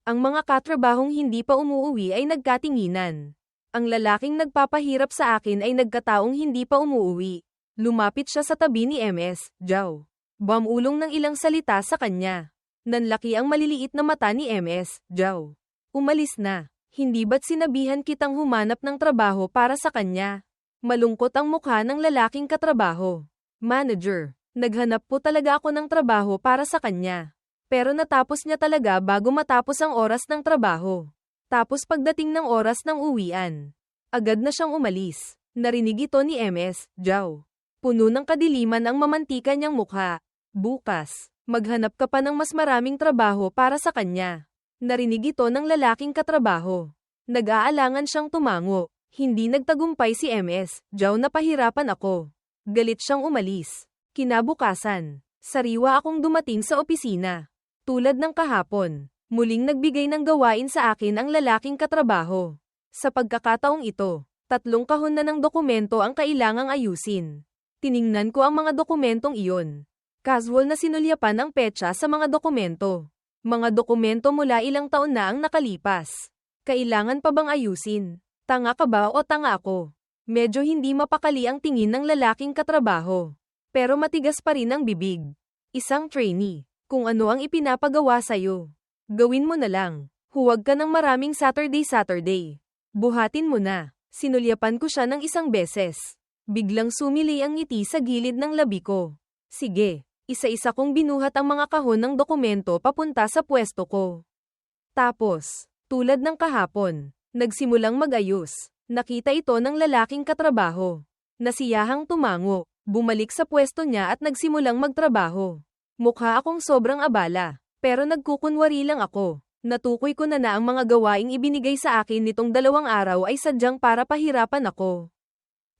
Ang mga katrabahong hindi pa umuuwi ay nagkatinginan. Ang lalaking nagpapahirap sa akin ay nagkataong hindi pa umuuwi. Lumapit siya sa tabi ni MS, Zhao. Bumulong ng ilang salita sa kanya. Nanlaki ang maliliit na mata ni MS, Zhao. Umalis na. Hindi ba't sinabihan kitang humanap ng trabaho para sa kanya? Malungkot ang mukha ng lalaking katrabaho. Manager, naghanap po talaga ako ng trabaho para sa kanya. Pero natapos niya talaga bago matapos ang oras ng trabaho. Tapos pagdating ng oras ng uwian, agad na siyang umalis. Narinig ito ni MS, Zhao. Puno ng kadiliman ang mamantika niyang mukha. Bukas, maghanap ka pa ng mas maraming trabaho para sa kanya. Narinig ito ng lalaking katrabaho. Nag-aalangan siyang tumango. Hindi nagtagumpay si MS, Zhao, napahirapan ako. Galit siyang umalis. Kinabukasan, sariwa akong dumating sa opisina. Tulad ng kahapon, muling nagbigay ng gawain sa akin ang lalaking katrabaho. Sa pagkakataong ito, 3 kahon na ng dokumento ang kailangang ayusin. Tiningnan ko ang mga dokumentong iyon. Casual na sinulyapan ang petsa sa mga dokumento. Mga dokumento mula ilang taon na ang nakalipas. Kailangan pa bang ayusin? Tanga ka ba o tanga ako? Medyo hindi mapakali ang tingin ng lalaking katrabaho. Pero matigas pa rin ang bibig. Isang trainee. Kung ano ang ipinapagawa sa'yo, gawin mo na lang. Huwag ka ng maraming Saturday. Buhatin mo na. Sinulyapan ko siya ng isang beses. Biglang sumili ang ngiti sa gilid ng labi ko. Sige. Isa-isa kong binuhat ang mga kahon ng dokumento papunta sa pwesto ko. Tapos, tulad ng kahapon, nagsimulang mag-ayos. Nakita ito ng lalaking katrabaho. Nasiyahang tumango, bumalik sa pwesto niya at nagsimulang magtrabaho. Mukha akong sobrang abala, pero nagkukunwari lang ako. Natukoy ko na ang mga gawaing ibinigay sa akin nitong 2 araw ay sadyang para pahirapan ako.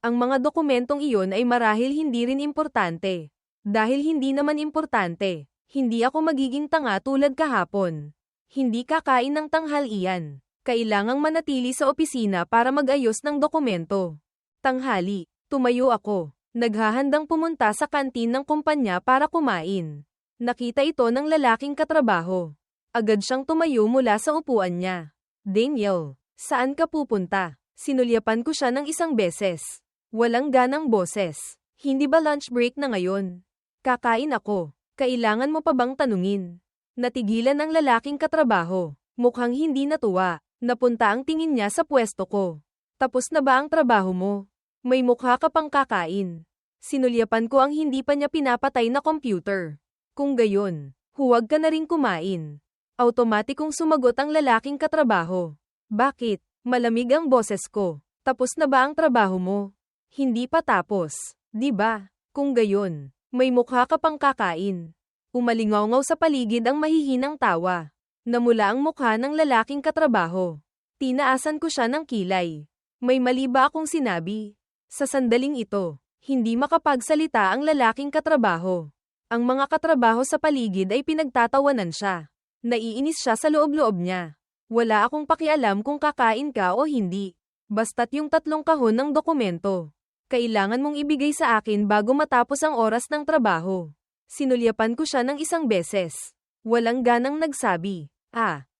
Ang mga dokumentong iyon ay marahil hindi rin importante. Dahil hindi naman importante, hindi ako magiging tanga tulad kahapon. Hindi kakain ng tanghalian. Kailangang manatili sa opisina para mag-ayos ng dokumento. Tanghali, tumayo ako. Naghahandang pumunta sa kantin ng kumpanya para kumain. Nakita ito ng lalaking katrabaho. Agad siyang tumayo mula sa upuan niya. Daniel, saan ka pupunta? Sinulyapan ko siya ng isang beses. Walang ganang boses. Hindi ba lunch break na ngayon? Kakain ako. Kailangan mo pa bang tanungin? Natigilan ang lalaking katrabaho. Mukhang hindi natuwa. Napunta ang tingin niya sa pwesto ko. Tapos na ba ang trabaho mo? May mukha ka pang kakain. Sinulyapan ko ang hindi pa niya pinapatay na computer. Kung gayon, huwag ka na rin kumain. Automatikong sumagot ang lalaking katrabaho. Bakit? Malamig ang boses ko. Tapos na ba ang trabaho mo? Hindi pa tapos, di ba? Kung gayon, may mukha ka pang kakain. Umalingaw sa paligid ang mahihinang tawa. Namula ang mukha ng lalaking katrabaho. Tinaasan ko siya ng kilay. May mali ba akong sinabi? Sa sandaling ito, hindi makapagsalita ang lalaking katrabaho. Ang mga katrabaho sa paligid ay pinagtatawanan siya. Naiinis siya sa loob-loob niya. Wala akong pakialam kung kakain ka o hindi. Basta't yung 3 kahon ng dokumento. Kailangan mong ibigay sa akin bago matapos ang oras ng trabaho. Sinulyapan ko siya ng isang beses. Walang ganang nagsabi.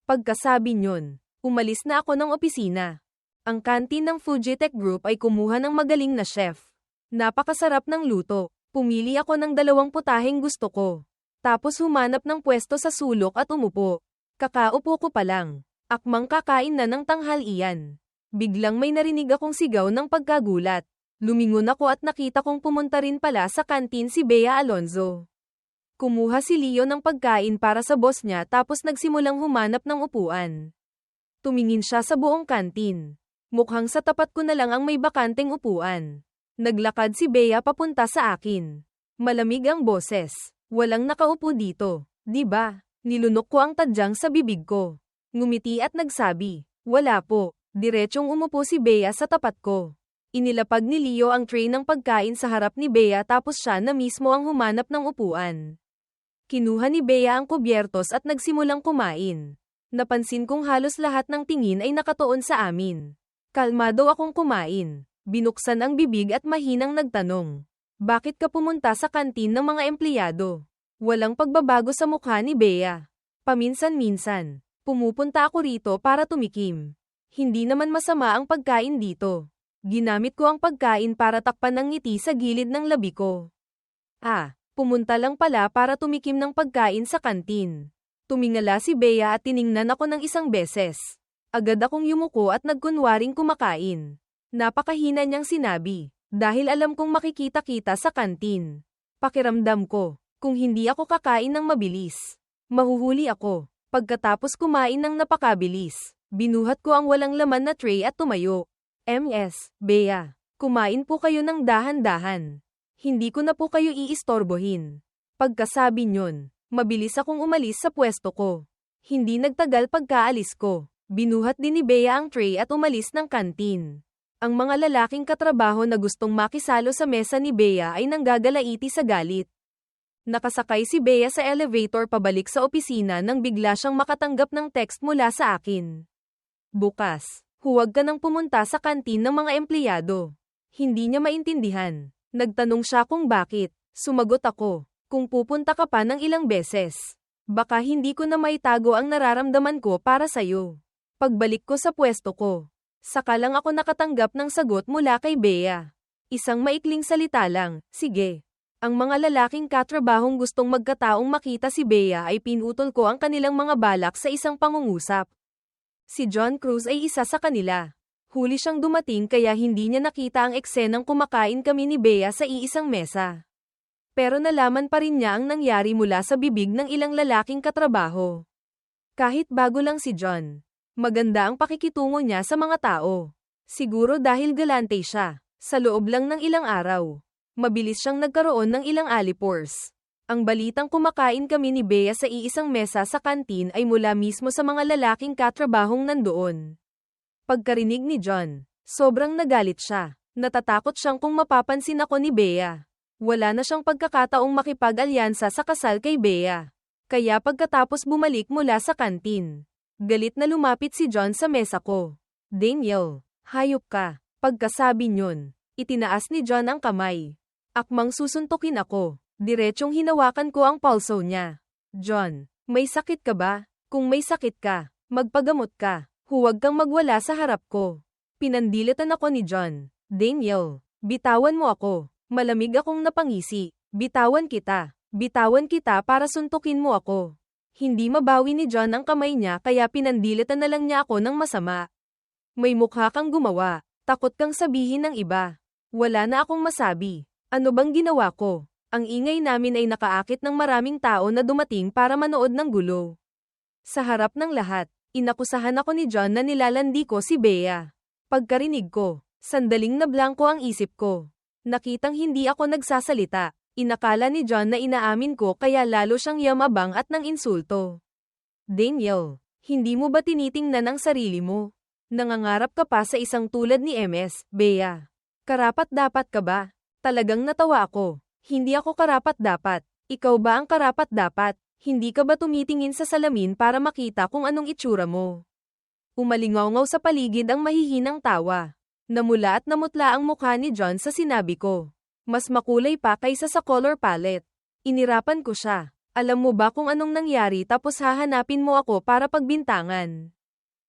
Pagkasabi nyon, umalis na ako ng opisina. Ang kantin ng Fujitec Group ay kumuha ng magaling na chef. Napakasarap ng luto. Pumili ako ng 2 putaheng gusto ko. Tapos humanap ng pwesto sa sulok at umupo. Kakaupo ko pa lang. Akmang kakain na ng tanghalian. Biglang may narinig akong sigaw ng pagkagulat. Lumingon ako at nakita kong pumunta rin pala sa kantin si Bea Alonzo. Kumuha si Leo ng pagkain para sa boss niya tapos nagsimulang humanap ng upuan. Tumingin siya sa buong kantin. Mukhang sa tapat ko na lang ang may bakanteng upuan. Naglakad si Bea papunta sa akin. Malamig ang boses. Walang nakaupo dito, di ba? Nilunok ko ang tadyang sa bibig ko. Ngumiti at nagsabi, wala po. Diretsyong umupo si Bea sa tapat ko. Inilapag ni Leo ang tray ng pagkain sa harap ni Bea tapos siya na mismo ang humanap ng upuan. Kinuha ni Bea ang kubyertos at nagsimulang kumain. Napansin kong halos lahat ng tingin ay nakatuon sa amin. Kalmado akong kumain. Binuksan ang bibig at mahinang nagtanong. Bakit ka pumunta sa kantin ng mga empleyado? Walang pagbabago sa mukha ni Bea. Paminsan-minsan, Pumupunta ako rito para tumikim. Hindi naman masama ang pagkain dito. Ginamit ko ang pagkain para takpan ng ngiti sa gilid ng labi ko. Pumunta lang pala para tumikim ng pagkain sa kantin. Tumingala si Bea at tiningnan ako ng isang beses. Agad akong yumuko at nagkunwaring kumakain. Napakahina niyang sinabi, dahil alam kong makikita kita sa kantin. Pakiramdam ko, kung hindi ako kakain ng mabilis, mahuhuli ako. Pagkatapos kumain ng napakabilis, binuhat ko ang walang laman na tray at tumayo. Ms. Bea, kumain po kayo ng dahan-dahan. Hindi ko na po kayo iistorbohin. Pagkasabi nyon, mabilis akong umalis sa pwesto ko. Hindi nagtagal pagkaalis ko. Binuhat din ni Bea ang tray at umalis ng kantin. Ang mga lalaking katrabaho na gustong makisalo sa mesa ni Bea ay nanggagalaiti sa galit. Nakasakay si Bea sa elevator pabalik sa opisina nang bigla siyang makatanggap ng text mula sa akin. Bukas, huwag ka nang pumunta sa kantin ng mga empleyado. Hindi niya maintindihan. Nagtanong siya kung bakit. Sumagot ako, kung pupunta ka pa ng ilang beses, baka hindi ko na maitago ang nararamdaman ko para sa'yo. Pagbalik ko sa pwesto ko, saka lang ako nakatanggap ng sagot mula kay Bea. Isang maikling salita lang, sige. Ang mga lalaking katrabahong gustong magkataong makita si Bea ay pinutol ko ang kanilang mga balak sa isang pangungusap. Si John Cruz ay isa sa kanila. Huli siyang dumating kaya hindi niya nakita ang eksenang kumakain kami ni Bea sa iisang mesa. Pero nalaman pa rin niya ang nangyari mula sa bibig ng ilang lalaking katrabaho. Kahit bago lang si John, maganda ang pakikitungo niya sa mga tao. Siguro dahil galante siya, sa loob lang ng ilang araw, mabilis siyang nagkaroon ng ilang alipors. Ang balitang kumakain kami ni Bea sa iisang mesa sa kantin ay mula mismo sa mga lalaking katrabahong nandoon. Pagkarinig ni John, sobrang nagalit siya. Natatakot siyang kung mapapansin ako ni Bea. Wala na siyang pagkakataong makipag-alyansa sa kasal kay Bea. Kaya pagkatapos bumalik mula sa kantin, galit na lumapit si John sa mesa ko. Daniel, hayop ka. Pagkasabi nyon, itinaas ni John ang kamay. Akmang susuntukin ako. Diretsyong hinawakan ko ang pulso niya. John, may sakit ka ba? Kung may sakit ka, magpagamot ka. Huwag kang magwala sa harap ko. Pinandilatan ako ni John. Daniel, bitawan mo ako. Malamig akong napangisi. Bitawan kita. Bitawan kita para suntukin mo ako. Hindi mabawi ni John ang kamay niya kaya pinandilatan na lang niya ako ng masama. May mukha kang gumawa. Takot kang sabihin ng iba. Wala na akong masabi. Ano bang ginawa ko? Ang ingay namin ay nakaakit ng maraming tao na dumating para manood ng gulo. Sa harap ng lahat, inakusahan ako ni John na nilalandi ko si Bea. Pagkarinig ko, sandaling nablangko ang isip ko. Nakitang hindi ako nagsasalita. Inakala ni John na inaamin ko kaya lalo siyang yamabang at nang insulto. Daniel, hindi mo ba tinitingnan ang sarili mo? Nangangarap ka pa sa isang tulad ni Ms. Bea. Karapat-dapat ka ba? Talagang natawa ako. Hindi ako karapat-dapat. Ikaw ba ang karapat-dapat? Hindi ka ba tumitingin sa salamin para makita kung anong itsura mo? Umalingaw sa paligid ang mahihinang tawa. Namula at namutla ang mukha ni John sa sinabi ko. Mas makulay pa kaysa sa color palette. Inirapan ko siya. Alam mo ba kung anong nangyari tapos hahanapin mo ako para pagbintangan?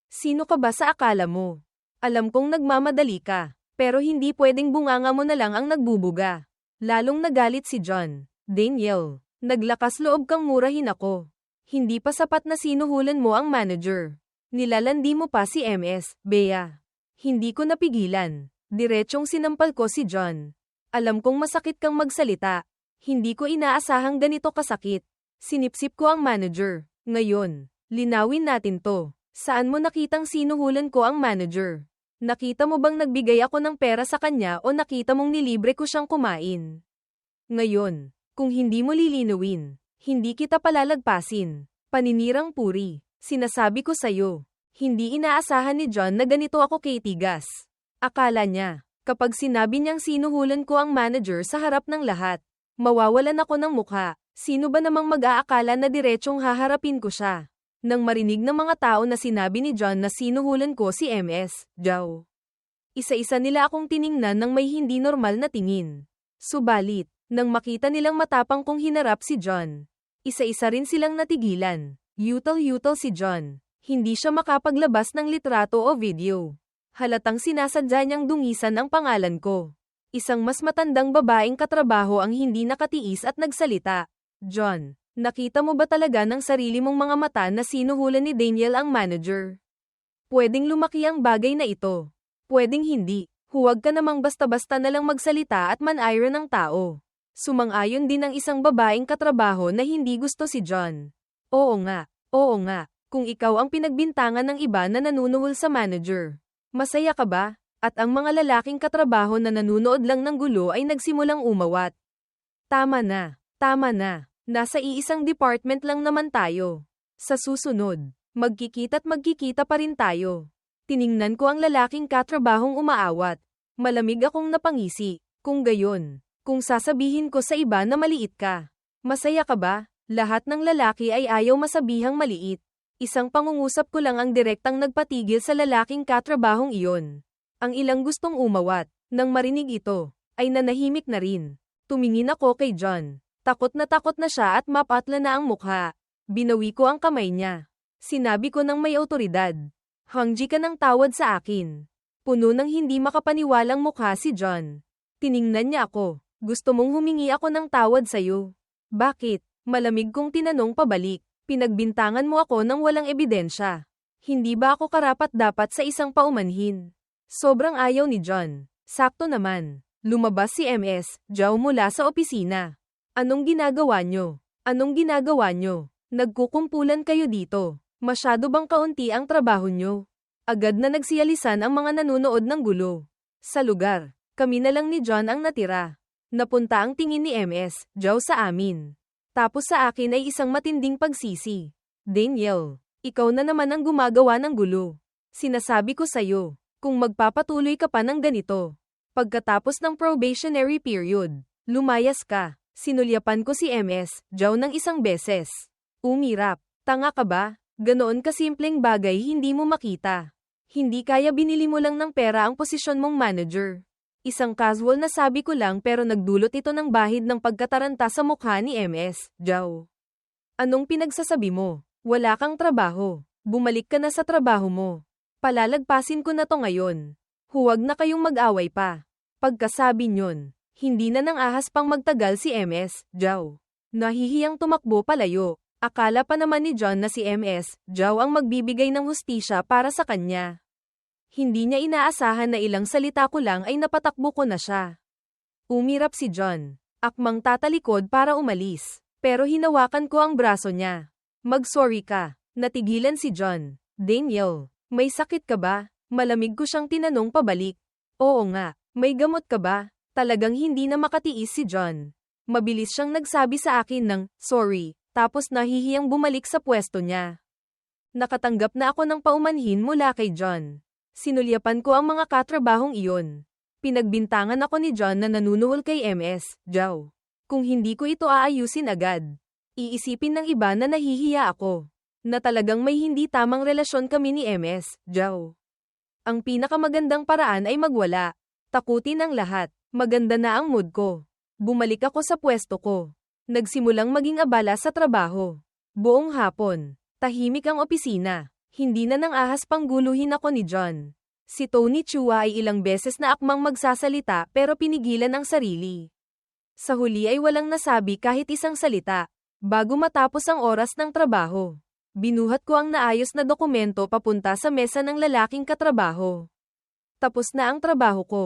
Sino ka ba sa akala mo? Alam kong nagmamadali ka, pero hindi pwedeng bunganga mo na lang ang nagbubuga. Lalong nagalit si John. Daniel, naglakas loob kang murahin ako. Hindi pa sapat na sinuhulan mo ang manager. Nilalandi mo pa si Ms. Bea. Hindi ko napigilan. Diretsyong sinampal ko si John. Alam kong masakit kang magsalita. Hindi ko inaasahang ganito kasakit. Sinipsip ko ang manager. Ngayon, linawin natin to. Saan mo nakitang sinuhulan ko ang manager? Nakita mo bang nagbigay ako ng pera sa kanya o nakita mong nilibre ko siyang kumain? Ngayon, kung hindi mo lilinawin, hindi kita palalagpasin. Paninirang puri. Sinasabi ko sa'yo. Hindi inaasahan ni John na ganito ako kitigas. Akala niya, kapag sinabi niyang sinuhulan ko ang manager sa harap ng lahat, mawawalan ako ng mukha. Sino ba namang mag-aakala na diretsyong haharapin ko siya? Nang marinig ng mga tao na sinabi ni John na sinuhulan ko si Ms. Zhao. Isa-isa nila akong tiningnan ng may hindi normal na tingin. Subalit, nang makita nilang matapang kong hinarap si John, isa-isa rin silang natigilan. Yutal-yutal si John. Hindi siya makapaglabas ng litrato o video. Halatang sinasadya niyang dungisan ang pangalan ko. Isang mas matandang babaeng katrabaho ang hindi nakatiis at nagsalita. John, nakita mo ba talaga ng sarili mong mga mata na sinuhulan ni Daniel ang manager? Pwedeng lumaki ang bagay na ito. Pwedeng hindi. Huwag ka namang basta-basta na lang magsalita at man-ira ng tao. Sumang-ayon din ang isang babaeng katrabaho na hindi gusto si John. Oo nga, kung ikaw ang pinagbintangan ng iba na nanunuhol sa manager. Masaya ka ba? At ang mga lalaking katrabaho na nanunood lang ng gulo ay nagsimulang umawat. Tama na. Nasa iisang department lang naman tayo. Sa susunod, magkikita't magkikita pa rin tayo. Tiningnan ko ang lalaking katrabahong umaawat. Malamig akong napangisi. Kung gayon, kung sasabihin ko sa iba na maliit ka, masaya ka ba? Lahat ng lalaki ay ayaw masabihang maliit. Isang pangungusap ko lang ang direktang nagpatigil sa lalaking katrabahong iyon. Ang ilang gustong umawat, nang marinig ito, ay nanahimik na rin. Tumingin ako kay John. Takot na siya at mapatla na ang mukha. Binawi ko ang kamay niya. Sinabi ko ng may otoridad. Hangji ka ng tawad sa akin. Puno ng hindi makapaniwalang mukha si John. Tiningnan niya ako. Gusto mong humingi ako ng tawad sa'yo? Bakit? Malamig kong tinanong pabalik. Pinagbintangan mo ako ng walang ebidensya. Hindi ba ako karapat-dapat sa isang paumanhin? Sobrang ayaw ni John. Sakto naman. Lumabas si MS, Zhao mula sa opisina. Anong ginagawa nyo? Nagkukumpulan kayo dito. Masyado bang kaunti ang trabaho nyo? Agad na nagsiyalisan ang mga nanunood ng gulo. Sa lugar, kami na lang ni John ang natira. Napunta ang tingin ni MS, Zhao sa amin. Tapos sa akin ay isang matinding pagsisi. Daniel, ikaw na naman ang gumagawa ng gulo. Sinasabi ko sa'yo. Kung magpapatuloy ka pa ng ganito, pagkatapos ng probationary period, lumayas ka. Sinulyapan ko si MS, Zhao ng isang beses. Umirap. Tanga ka ba? Ganoon kasimpleng bagay hindi mo makita. Hindi kaya binili mo lang ng pera ang posisyon mong manager. Isang casual na sabi ko lang pero nagdulot ito ng bahid ng pagkataranta sa mukha ni MS, Zhao. Anong pinagsasabi mo? Wala kang trabaho. Bumalik ka na sa trabaho mo. Palalagpasin ko na to ngayon. Huwag na kayong mag-away pa. Pagkasabi nyon, hindi na nang ahas pang magtagal si MS, Zhao. Nahihiyang tumakbo palayo. Akala pa naman ni John na si MS, Zhao ang magbibigay ng hustisya para sa kanya. Hindi niya inaasahan na ilang salita ko lang ay napatakbo ko na siya. Umirap si John. Akmang tatalikod para umalis. Pero hinawakan ko ang braso niya. Mag-sorry ka. Natigilan si John. Daniel. May sakit ka ba? Malamig ko siyang tinanong pabalik. Oo nga, may gamot ka ba? Talagang hindi na makatiis si John. Mabilis siyang nagsabi sa akin ng, sorry, tapos nahihiyang bumalik sa pwesto niya. Nakatanggap na ako ng paumanhin mula kay John. Sinulyapan ko ang mga katrabahong iyon. Pinagbintangan ako ni John na nanunuhol kay MS, Zhao. Kung hindi ko ito aayusin agad, iisipin ng iba na nahihiya ako. Na talagang may hindi tamang relasyon kami ni MS, Zhao. Ang pinakamagandang paraan ay magwala. Takutin ang lahat. Maganda na ang mood ko. Bumalik ako sa pwesto ko. Nagsimulang maging abala sa trabaho. Buong hapon, tahimik ang opisina. Hindi na nang ahas pang guluhin ako ni John. Si Tony Chua ay ilang beses na akmang magsasalita pero pinigilan ang sarili. Sa huli ay walang nasabi kahit isang salita. Bago matapos ang oras ng trabaho. Binuhat ko ang naayos na dokumento papunta sa mesa ng lalaking katrabaho. Tapos na ang trabaho ko.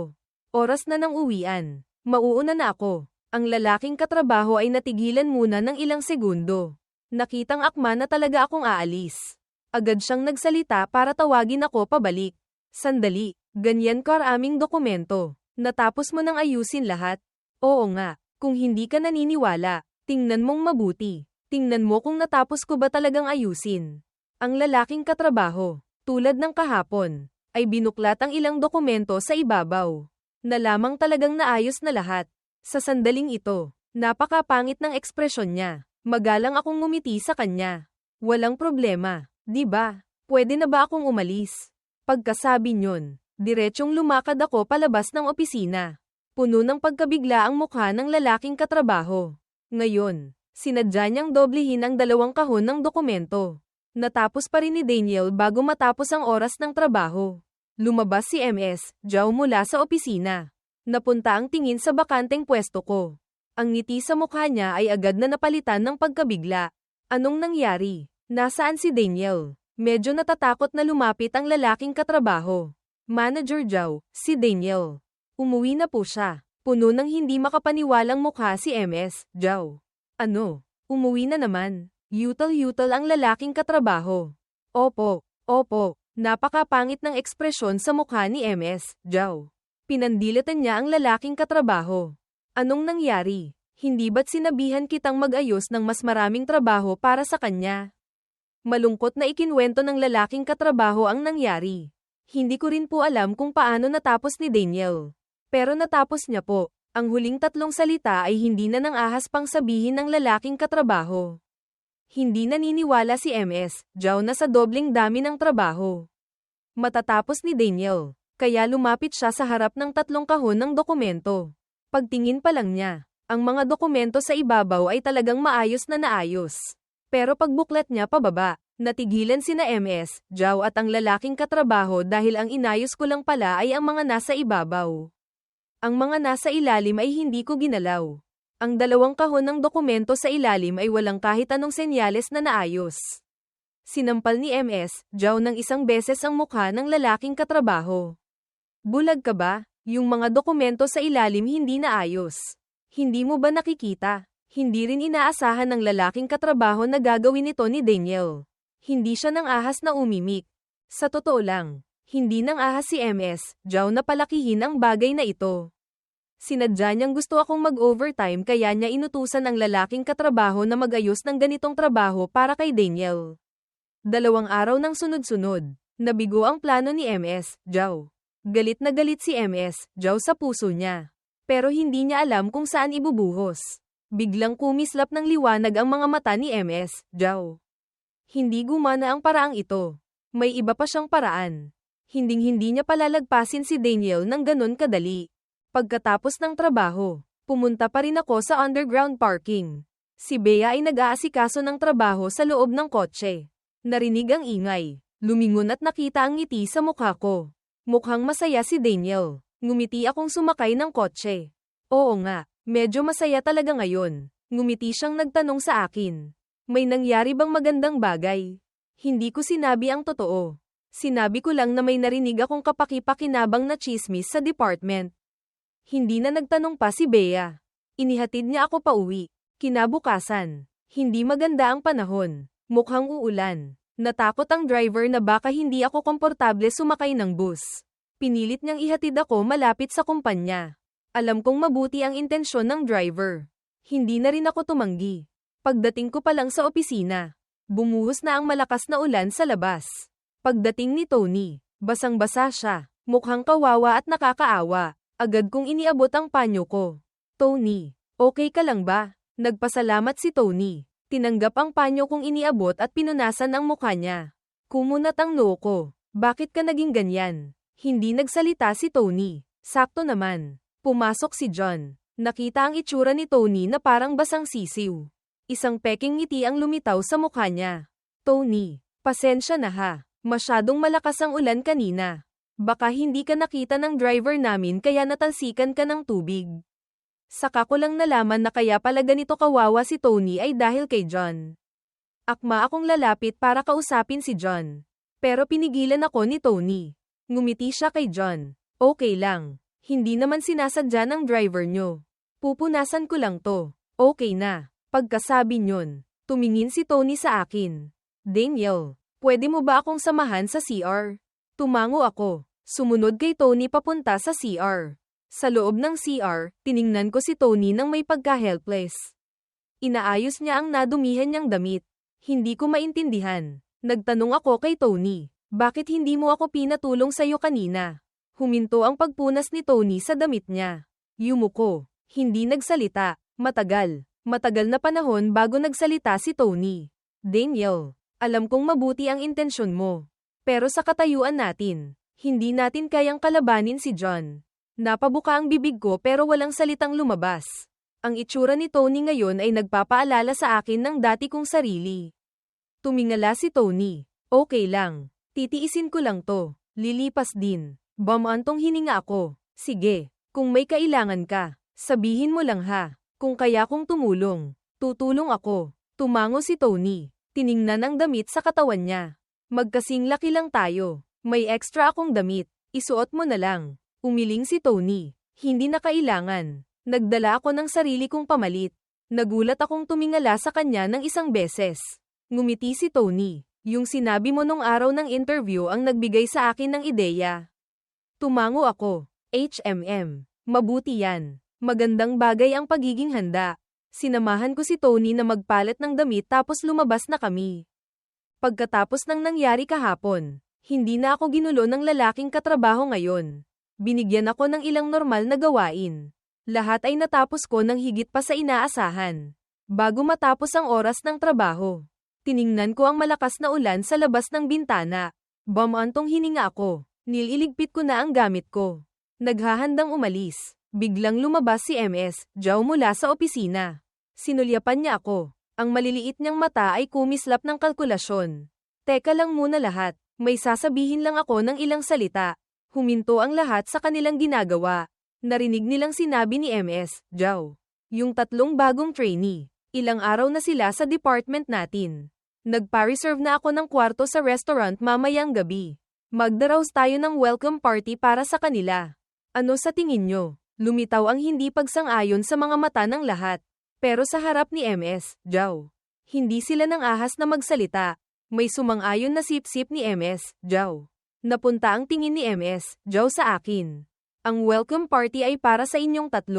Oras na ng uwian. Mauuna na ako. Ang lalaking katrabaho ay natigilan muna ng ilang segundo. Nakitang akma na talaga akong aalis. Agad siyang nagsalita para tawagin ako pabalik. Sandali, ganyan karaming dokumento. Natapos mo nang ayusin lahat? Oo nga, kung hindi ka naniniwala, tingnan mong mabuti. Tingnan mo kung natapos ko ba talagang ayusin. Ang lalaking katrabaho, tulad ng kahapon, ay binuklat ang ilang dokumento sa ibabaw. Na lamang talagang naayos na lahat. Sa sandaling ito, napakapangit ng ekspresyon niya. Magalang akong ngumiti sa kanya. Walang problema, di ba? Pwede na ba akong umalis? Pagkasabi nyon, diretsyong lumakad ako palabas ng opisina. Puno ng pagkabigla ang mukha ng lalaking katrabaho. Ngayon, sinadya niyang doblehin ang 2 kahon ng dokumento. Natapos pa rin ni Daniel bago matapos ang oras ng trabaho. Lumabas si MS, Zhao mula sa opisina. Napunta ang tingin sa bakanteng pwesto ko. Ang ngiti sa mukha niya ay agad na napalitan ng pagkabigla. Anong nangyari? Nasaan si Daniel? Medyo natatakot na lumapit ang lalaking katrabaho. Manager Zhao, si Daniel. Umuwi na po siya. Puno ng hindi makapaniwalang mukha si MS, Zhao. Ano? Umuwi na naman. Yutal-yutal ang lalaking katrabaho. Opo, opo. Napakapangit ng ekspresyon sa mukha ni MS, Zhao. Pinandilatan niya ang lalaking katrabaho. Anong nangyari? Hindi ba't sinabihan kitang mag-ayos ng mas maraming trabaho para sa kanya? Malungkot na ikinwento ng lalaking katrabaho ang nangyari. Hindi ko rin po alam kung paano natapos ni Daniel. Pero natapos niya po. Ang huling tatlong salita ay hindi na nang ahas pang sabihin ng lalaking katrabaho. Hindi naniniwala si MS, Zhao na sa dobleng dami ng trabaho. Matatapos ni Daniel, kaya lumapit siya sa harap ng tatlong kahon ng dokumento. Pagtingin pa lang niya, ang mga dokumento sa ibabaw ay talagang maayos na naayos. Pero pagbuklat niya pababa, natigilan sina MS, Zhao at ang lalaking katrabaho dahil ang inayos ko lang pala ay ang mga nasa ibabaw. Ang mga nasa ilalim ay hindi ko ginalaw. Ang dalawang kahon ng dokumento sa ilalim ay walang kahit anong senyales na naayos. Sinampal ni MS, Zhao ng isang beses ang mukha ng lalaking katrabaho. Bulag ka ba? Yung mga dokumento sa ilalim hindi naayos. Hindi mo ba nakikita? Hindi rin inaasahan ng lalaking katrabaho na gagawin ito ni Daniel. Hindi siya nang ahas na umimik. Sa totoo lang, hindi nang ahas si MS, Zhao na palakihin ang bagay na ito. Sinadya niyang gusto akong mag-overtime kaya niya inutusan ang lalaking katrabaho na mag-ayos ng ganitong trabaho para kay Daniel. 2 araw ng sunod-sunod, nabigo ang plano ni MS, Zhao. Galit na galit si MS, Zhao sa puso niya. Pero hindi niya alam kung saan ibubuhos. Biglang kumislap ng liwanag ang mga mata ni MS, Zhao. Hindi gumana ang paraang ito. May iba pa siyang paraan. Hinding-hindi niya palalagpasin si Daniel ng ganon kadali. Pagkatapos ng trabaho, pumunta pa rin ako sa underground parking. Si Bea ay nag-aasikaso ng trabaho sa loob ng kotse. Narinig ang ingay, lumingon at nakita ang ngiti sa mukha ko. Mukhang masaya si Daniel. Ngumiti akong sumakay ng kotse. Oo nga, medyo masaya talaga ngayon. Ngumiti siyang nagtanong sa akin. May nangyari bang magandang bagay? Hindi ko sinabi ang totoo. Sinabi ko lang na may narinig akong kapaki-pakinabang na chismis sa department. Hindi na nagtanong pa si Bea. Inihatid niya ako pauwi. Kinabukasan, hindi maganda ang panahon. Mukhang uulan. Natakot ang driver na baka hindi ako komportable sumakay ng bus. Pinilit niyang ihatid ako malapit sa kumpanya. Alam kong mabuti ang intensyon ng driver. Hindi na rin ako tumanggi. Pagdating ko pa lang sa opisina, bumuhos na ang malakas na ulan sa labas. Pagdating ni Tony, basang-basa siya. Mukhang kawawa at nakakaawa. Agad kong iniabot ang panyo ko. Tony, okay ka lang ba? Nagpasalamat si Tony. Tinanggap ang panyo kong iniabot at pinunasan ang mukha niya. Kumunat ang noo ko. Bakit ka naging ganyan? Hindi nagsalita si Tony. Sakto naman. Pumasok si John. Nakita ang itsura ni Tony na parang basang sisiw. Isang peking ngiti ang lumitaw sa mukha niya. Tony, pasensya na ha. Masyadong malakas ang ulan kanina. Baka hindi ka nakita ng driver namin kaya natalsikan ka ng tubig. Saka ko lang nalaman na kaya pala ganito kawawa si Tony ay dahil kay John. Akma akong lalapit para kausapin si John. Pero pinigilan ako ni Tony. Ngumiti siya kay John. Okay lang. Hindi naman sinasadya ng driver nyo. Pupunasan ko lang to. Okay na. Pagkasabi nyon, tumingin si Tony sa akin. Daniel, pwede mo ba akong samahan sa CR? Tumango ako. Sumunod kay Tony papunta sa CR. Sa loob ng CR, tiningnan ko si Tony nang may pagka-helpless. Inaayos niya ang nadumihan niyang damit. Hindi ko maintindihan. Nagtanong ako kay Tony, bakit hindi mo ako pinatulong sa'yo kanina? Huminto ang pagpunas ni Tony sa damit niya. Yumuko. Hindi nagsalita. Matagal na panahon bago nagsalita si Tony. Daniel, alam kong mabuti ang intensyon mo. Pero sa katayuan natin, hindi natin kayang kalabanin si John. Napabuka ang bibig ko pero walang salitang lumabas. Ang itsura ni Tony ngayon ay nagpapaalala sa akin ng dati kong sarili. Tumingala si Tony. Okay lang. Titiisin ko lang to. Lilipas din. Bumantong hininga ako. Sige. Kung may kailangan ka, sabihin mo lang ha. Kung kaya kong tumulong, tutulong ako. Tumango si Tony. Tiningnan ang damit sa katawan niya. Magkasing laki lang tayo. May extra akong damit. Isuot mo na lang. Umiling si Tony. Hindi na kailangan. Nagdala ako ng sarili kong pamalit. Nagulat akong tumingala sa kanya ng isang beses. Ngumiti si Tony. Yung sinabi mo nung araw ng interview ang nagbigay sa akin ng ideya. Tumango ako. Mabuti yan. Magandang bagay ang pagiging handa. Sinamahan ko si Tony na magpalit ng damit tapos lumabas na kami. Pagkatapos ng nangyari kahapon, hindi na ako ginulo ng lalaking katrabaho ngayon. Binigyan ako ng ilang normal na gawain. Lahat ay natapos ko ng higit pa sa inaasahan. Bago matapos ang oras ng trabaho, tiningnan ko ang malakas na ulan sa labas ng bintana. Bumantong hininga ako. Nililigpit ko na ang gamit ko. Naghahandang umalis. Biglang lumabas si MS, Zhao mula sa opisina. Sinulyapan niya ako. Ang maliliit niyang mata ay kumislap ng kalkulasyon. Teka lang muna lahat. May sasabihin lang ako ng ilang salita. Huminto ang lahat sa kanilang ginagawa. Narinig nilang sinabi ni MS, Zhao. Yung 3 bagong trainee. Ilang araw na sila sa department natin. Nagpa-reserve na ako ng kwarto sa restaurant mamayang gabi. Magdaraos tayo ng welcome party para sa kanila. Ano sa tingin nyo? Lumitaw ang hindi pagsang-ayon sa mga mata ng lahat. Pero sa harap ni MS, Zhao. Hindi sila nang ahas na magsalita. May sumang-ayon na sip-sip ni MS, Zhao. Napunta ang tingin ni MS, Zhao sa akin. Ang welcome party ay para sa inyong 3.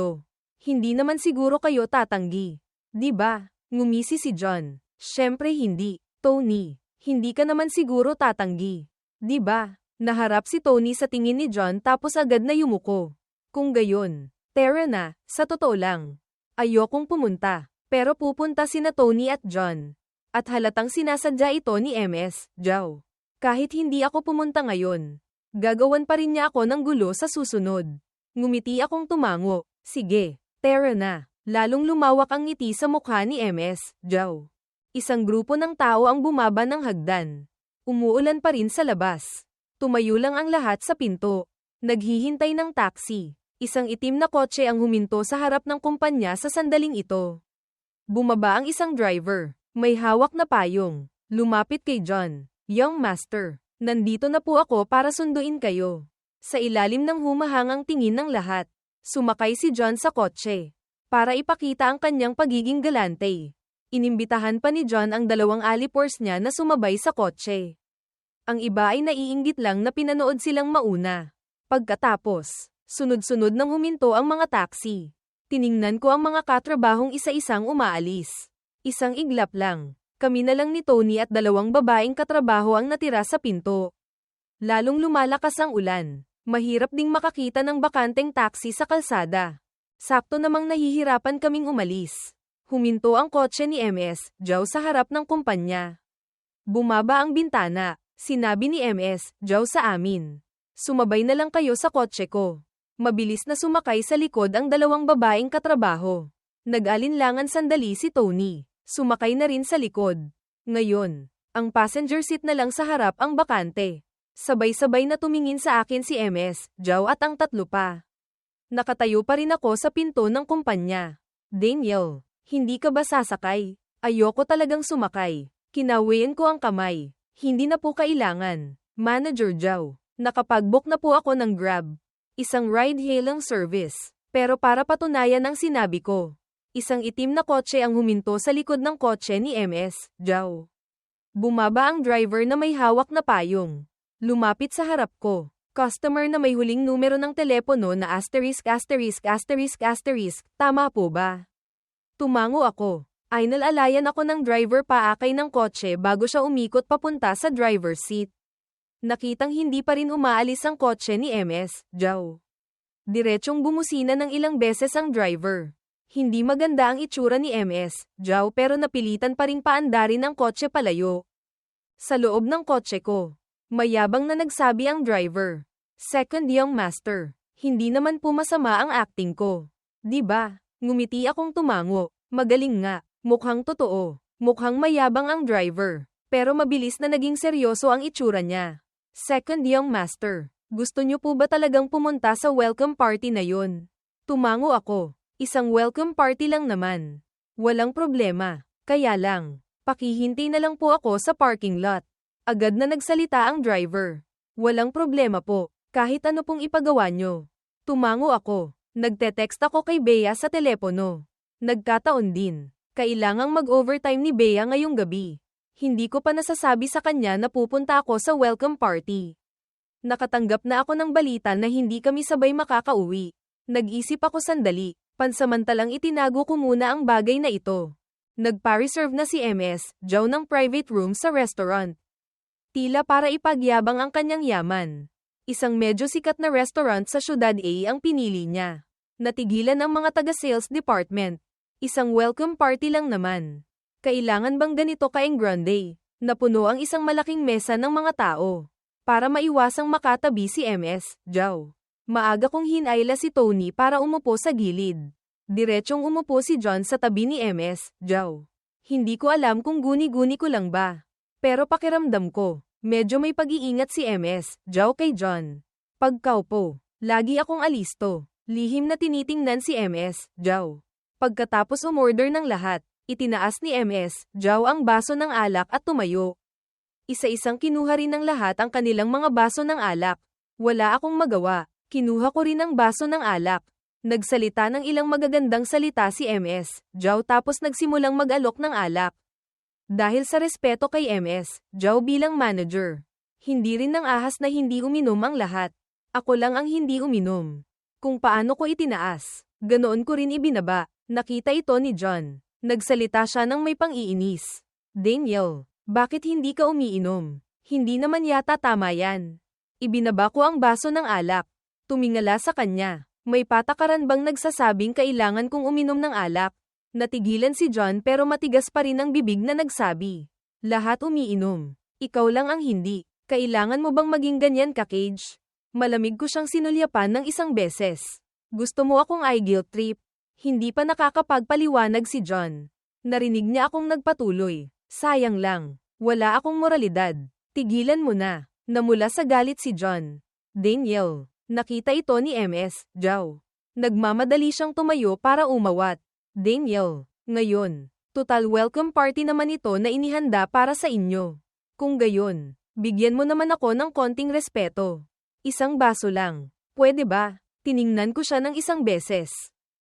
Hindi naman siguro kayo tatanggi. Di ba? Ngumisi si John. Syempre hindi. Tony, hindi ka naman siguro tatanggi. Di ba? Naharap si Tony sa tingin ni John tapos agad na yumuko. Kung gayon, tara na, sa totoo lang. Ayokong pumunta, pero pupunta sina Tony at John. At halatang sinasadya ito ni MS, Zhao. Kahit hindi ako pumunta ngayon, gagawan pa rin niya ako ng gulo sa susunod. Ngumiti akong tumango. Sige, tara na. Lalong lumawak ang ngiti sa mukha ni MS, Zhao. Isang grupo ng tao ang bumaba ng hagdan. Umuulan pa rin sa labas. Tumayo lang ang lahat sa pinto. Naghihintay ng taxi. Isang itim na kotse ang huminto sa harap ng kumpanya sa sandaling ito. Bumaba ang isang driver. May hawak na payong. Lumapit kay John. Young Master, nandito na po ako para sunduin kayo. Sa ilalim ng humahangang tingin ng lahat, sumakay si John sa kotse. Para ipakita ang kanyang pagiging galante. Inimbitahan pa ni John ang 2 alipors niya na sumabay sa kotse. Ang iba ay naiinggit lang na pinanood silang mauna. Pagkatapos, sunod-sunod nang huminto ang mga taxi. Tiningnan ko ang mga katrabahong isa-isang umaalis. Isang iglap lang. Kami na lang ni Tony at 2 babaeng katrabaho ang natira sa pinto. Lalong lumalakas ang ulan. Mahirap ding makakita ng bakanteng taxi sa kalsada. Sakto namang nahihirapan kaming umalis. Huminto ang kotse ni MS, Zhao sa harap ng kumpanya. Bumaba ang bintana. Sinabi ni MS, Zhao sa amin. Sumabay na lang kayo sa kotse ko. Mabilis na sumakay sa likod ang 2 babaeng katrabaho. Nag-alinlangan sandali si Tony. Sumakay na rin sa likod. Ngayon, ang passenger seat na lang sa harap ang bakante. Sabay-sabay na tumingin sa akin si MS, Zhao at ang 3 pa. Nakatayo pa rin ako sa pinto ng kumpanya. Daniel, hindi ka ba sasakay? Ayoko talagang sumakay. Kinawian ko ang kamay. Hindi na po kailangan. Manager Zhao, nakapag-book na po ako ng Grab. Isang ride-hailing service. Pero para patunayan ang sinabi ko. Isang itim na kotse ang huminto sa likod ng kotse ni MS, Zhao. Bumaba ang driver na may hawak na payong. Lumapit sa harap ko. Customer na may huling numero ng telepono na *********, tama po ba? Tumango ako. Inalalayan ako ng driver paakay ng kotse bago siya umikot papunta sa driver's seat. Nakitang hindi pa rin umaalis ang kotse ni MS, Zhao. Diretsong bumusina ng ilang beses ang driver. Hindi maganda ang itsura ni MS, Zhao pero napilitan pa ring paandarin ang kotse palayo. Sa loob ng kotse ko, mayabang na nagsabi ang driver. Second young master, hindi naman po masama ang acting ko. Di ba? Ngumiti akong tumango. Magaling nga. Mukhang totoo. Mukhang mayabang ang driver. Pero mabilis na naging seryoso ang itsura niya. Second young master, gusto niyo po ba talagang pumunta sa welcome party na yun? Tumango ako. Isang welcome party lang naman. Walang problema. Kaya lang, pakihintay na lang po ako sa parking lot. Agad na nagsalita ang driver. Walang problema po, kahit ano pong ipagawa nyo. Tumango ako. Nagte-text ako kay Bea sa telepono. Nagkataon din. Kailangang mag-overtime ni Bea ngayong gabi. Hindi ko pa nasasabi sa kanya na pupunta ako sa welcome party. Nakatanggap na ako ng balita na hindi kami sabay makakauwi. Nag-isip ako sandali, pansamantalang itinago ko muna ang bagay na ito. Nagpa-reserve na si MS, Joe ng private room sa restaurant. Tila para ipagyabang ang kanyang yaman. Isang medyo sikat na restaurant sa Syudad A ang pinili niya. Natigilan ang mga taga-sales department. Isang welcome party lang naman. Kailangan bang ganito ka-engrande? Napuno ang isang malaking mesa ng mga tao. Para maiwasang makatabi si MS, Joe. Maaga kong hinayla si Tony para umupo sa gilid. Diretsyong umupo si John sa tabi ni MS, Joe. Hindi ko alam kung guni-guni ko lang ba. Pero pakiramdam ko, medyo may pag-iingat si MS, Joe kay John. Pagkaupo, lagi akong alisto. Lihim na tinitingnan si MS, Joe. Pagkatapos umorder ng lahat, itinaas ni MS, Joe ang baso ng alak at tumayo. Isa-isang kinuha rin ng lahat ang kanilang mga baso ng alak. Wala akong magawa. Kinuha ko rin ang baso ng alak. Nagsalita ng ilang magagandang salita si MS, Joe tapos nagsimulang mag-alok ng alak. Dahil sa respeto kay MS, Joe bilang manager. Hindi rin ng ahas na hindi uminom ang lahat. Ako lang ang hindi uminom. Kung paano ko itinaas, ganoon ko rin ibinaba. Nakita ito ni John. Nagsalita siya ng may pang-iinis. Daniel, bakit hindi ka umiinom? Hindi naman yata tama yan. Ibinaba ko ang baso ng alak. Tumingala sa kanya. May patakaran bang nagsasabing kailangan kong uminom ng alak? Natigilan si John pero matigas pa rin ang bibig na nagsabi. Lahat umiinom. Ikaw lang ang hindi. Kailangan mo bang maging ganyan ka, Cage? Malamig ko siyang sinulyapan ng isang beses. Gusto mo akong i-guilt trip? Hindi pa nakakapagpaliwanag si John. Narinig niya akong nagpatuloy. Sayang lang. Wala akong moralidad. Tigilan mo na. Namula sa galit si John. Daniel. Nakita ito ni MS, Joe. Nagmamadali siyang tumayo para umawat. Daniel. Ngayon. Total welcome party naman ito na inihanda para sa inyo. Kung gayon, bigyan mo naman ako ng konting respeto. Isang baso lang. Pwede ba? Tiningnan ko siya ng isang beses.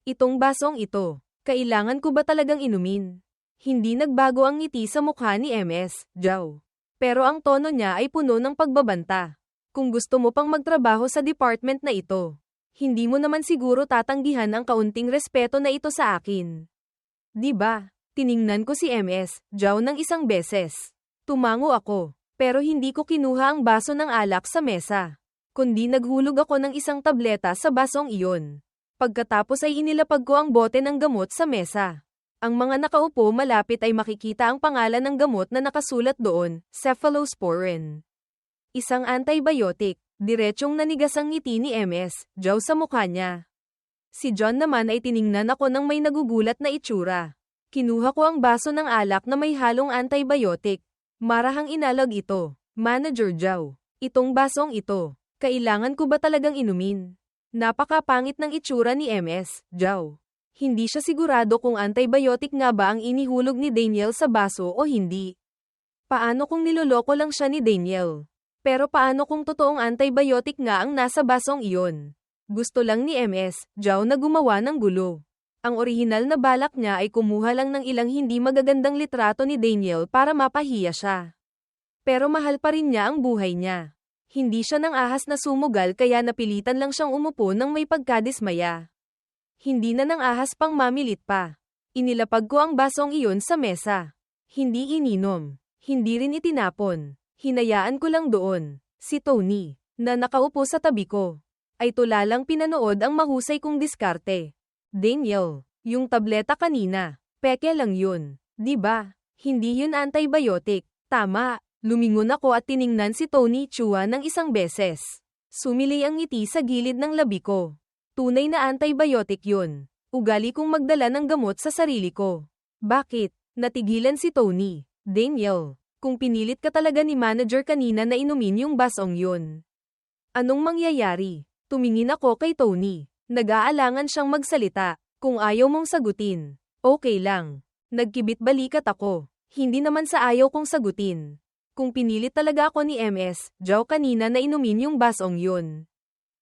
Itong basong ito, kailangan ko ba talagang inumin? Hindi nagbago ang ngiti sa mukha ni MS, Joe. Pero ang tono niya ay puno ng pagbabanta. Kung gusto mo pang magtrabaho sa department na ito, hindi mo naman siguro tatanggihan ang kaunting respeto na ito sa akin. Di ba? Tiningnan ko si MS, Joe ng isang beses. Tumango ako, pero hindi ko kinuha ang baso ng alak sa mesa. Kundi naghulog ako ng isang tableta sa basong iyon. Pagkatapos ay inilapag ko ang bote ng gamot sa mesa. Ang mga nakaupo malapit ay makikita ang pangalan ng gamot na nakasulat doon, cephalosporin. Isang antibiotic. Diretsyong nanigas ang ngiti ni MS, Joe sa mukha niya. Si John naman ay tiningnan ako ng may nagugulat na itsura. Kinuha ko ang baso ng alak na may halong antibiotic. Marahang inalag ito. Manager Joe. Itong basong ito, kailangan ko ba talagang inumin? Napakapangit ng itsura ni MS, Joe. Hindi siya sigurado kung antibiotic nga ba ang inihulog ni Daniel sa baso o hindi. Paano kung niloloko lang siya ni Daniel? Pero paano kung totoong antibiotic nga ang nasa basong iyon? Gusto lang ni MS, Joe na gumawa ng gulo. Ang orihinal na balak niya ay kumuha lang ng ilang hindi magagandang litrato ni Daniel para mapahiya siya. Pero mahal pa rin niya ang buhay niya. Hindi siya nang ahas na sumugal kaya napilitan lang siyang umupo ng may pagkadismaya. Hindi na nang ahas pang mamilit pa. Inilapag ko ang basong iyon sa mesa. Hindi ininom. Hindi rin itinapon. Hinayaan ko lang doon. Si Tony, na nakaupo sa tabi ko, ay tulalang pinanood ang mahusay kong diskarte. Daniel, yung tableta kanina, peke lang yun, di ba? Hindi yun antibiotic. Tama. Lumingon ako at tiningnan si Tony Chua ng isang beses. Sumilay ang ngiti sa gilid ng labi ko. Tunay na antibiotic yun. Ugali kong magdala ng gamot sa sarili ko. Bakit? Natigilan si Tony. Daniel, Kung pinilit ka talaga ni manager kanina na inumin yung basong yun. Anong mangyayari? Tumingin ako kay Tony. Nag-aalangan siyang magsalita. Kung ayaw mong sagutin, okay lang. Nagkibit balikat ako. Hindi naman sa ayaw kong sagutin. Kung pinilit talaga ako ni MS, Joe kanina na inumin yung basong yun.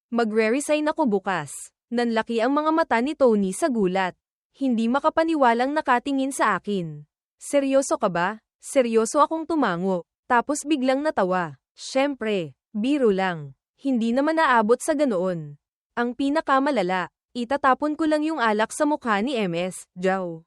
Magre-resign ako bukas. Nanlaki ang mga mata ni Tony sa gulat. Hindi makapaniwalang nakatingin sa akin. Seryoso ka ba? Seryoso akong tumango. Tapos biglang natawa. Syempre, biro lang. Hindi naman naabot sa ganoon. Ang pinakamalala, itatapon ko lang yung alak sa mukha ni MS, Joe.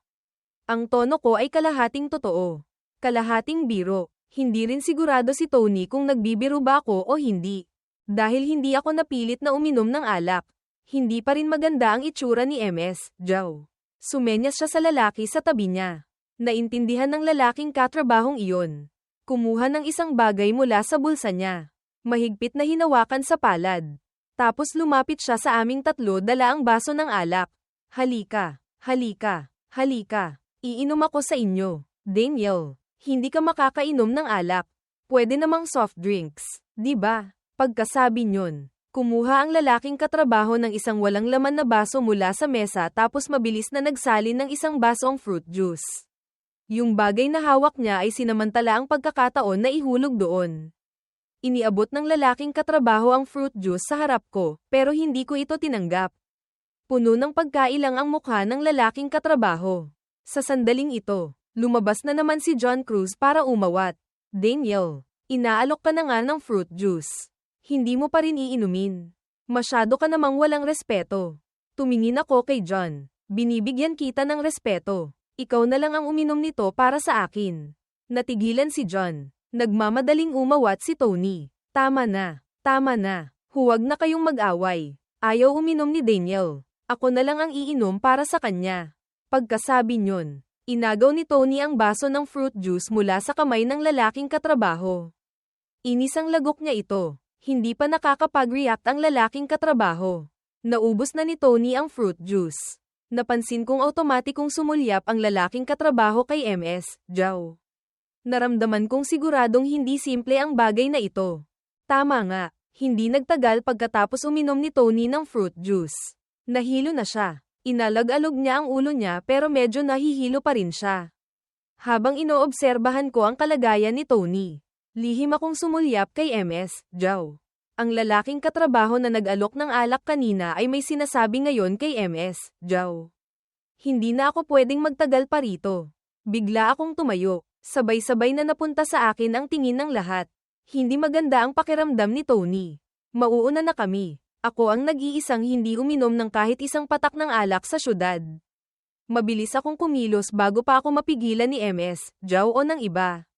Ang tono ko ay kalahating totoo. Kalahating biro. Hindi rin sigurado si Tony kung nagbibiro ba ako o hindi. Dahil hindi ako napilit na uminom ng alak. Hindi pa rin maganda ang itsura ni MS, Joe. Sumenyas siya sa lalaki sa tabi niya. Naintindihan ng lalaking katrabahong iyon. Kumuha ng isang bagay mula sa bulsa niya. Mahigpit na hinawakan sa palad. Tapos lumapit siya sa aming tatlo dala ang baso ng alak. Halika, halika, halika. Iinom ako sa inyo. Daniel, hindi ka makakainom ng alak. Pwede namang soft drinks, di ba? Pagkasabi niyon, kumuha ang lalaking katrabaho ng isang walang laman na baso mula sa mesa tapos mabilis na nagsalin ng isang basong fruit juice. Yung bagay na hawak niya ay sinamantala ang pagkakataon na ihulog doon. Iniabot ng lalaking katrabaho ang fruit juice sa harap ko, pero hindi ko ito tinanggap. Puno ng pagkailang ang mukha ng lalaking katrabaho. Sa sandaling ito, lumabas na naman si John Cruz para umawat. Daniel, inaalok ka na nga ng fruit juice. Hindi mo pa rin iinumin. Masyado ka namang walang respeto. Tumingin ako kay John. Binibigyan kita ng respeto. Ikaw na lang ang uminom nito para sa akin. Natigilan si John. Nagmamadaling umawat si Tony. Tama na. Tama na. Huwag na kayong mag-away. Ayaw uminom ni Daniel. Ako na lang ang iinom para sa kanya. Pagkasabi niyon, inagaw ni Tony ang baso ng fruit juice mula sa kamay ng lalaking katrabaho. Inisang lagok niya ito. Hindi pa nakakapag-react ang lalaking katrabaho. Naubos na ni Tony ang fruit juice. Napansin kong automatikong sumulyap ang lalaking katrabaho kay MS, Joe. Naramdaman kong siguradong hindi simple ang bagay na ito. Tama nga, hindi nagtagal pagkatapos uminom ni Tony ng fruit juice. Nahilo na siya. Inalag-alog niya ang ulo niya pero medyo nahihilo pa rin siya. Habang inoobserbahan ko ang kalagayan ni Tony, lihim akong sumulyap kay MS, Joe. Ang lalaking katrabaho na nag-alok ng alak kanina ay may sinasabi ngayon kay MS, Joe. Hindi na ako pwedeng magtagal pa rito. Bigla akong tumayo. Sabay-sabay na napunta sa akin ang tingin ng lahat. Hindi maganda ang pakiramdam ni Tony. Mauuna na kami. Ako ang nag-iisang hindi uminom ng kahit isang patak ng alak sa syudad. Mabilis akong kumilos bago pa ako mapigilan ni MS, Joe o ng iba.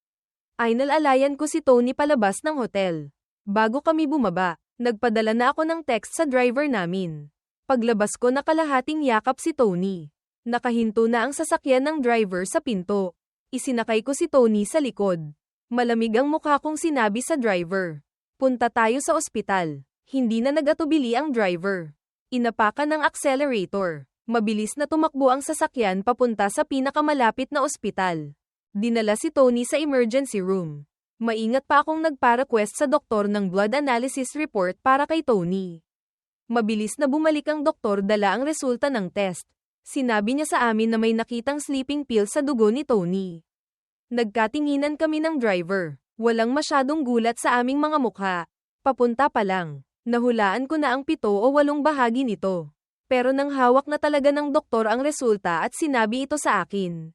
Ainalalayan ko si Tony palabas ng hotel. Bago kami bumaba, nagpadala na ako ng text sa driver namin. Paglabas ko nakalahating yakap si Tony. Nakahinto na ang sasakyan ng driver sa pinto. Isinakay ko si Tony sa likod. Malamig ang mukha kong sinabi sa driver. Punta tayo sa ospital. Hindi na nag-atubili ang driver. Inapakan ng accelerator. Mabilis na tumakbo ang sasakyan papunta sa pinakamalapit na ospital. Dinala si Tony sa emergency room. Maingat pa akong nagpa-request sa doktor ng blood analysis report para kay Tony. Mabilis na bumalik ang doktor dala ang resulta ng test. Sinabi niya sa amin na may nakitang sleeping pill sa dugo ni Tony. Nagkatinginan kami ng driver. Walang masyadong gulat sa aming mga mukha. Papunta pa lang. Nahulaan ko na ang 7 o 8 bahagi nito. Pero nang hawak na talaga ng doktor ang resulta at sinabi ito sa akin.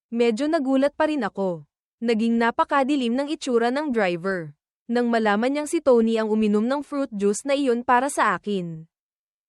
Medyo nagulat pa rin ako. Naging napakadilim ng itsura ng driver. Nang malaman niyang si Tony ang uminom ng fruit juice na iyon para sa akin.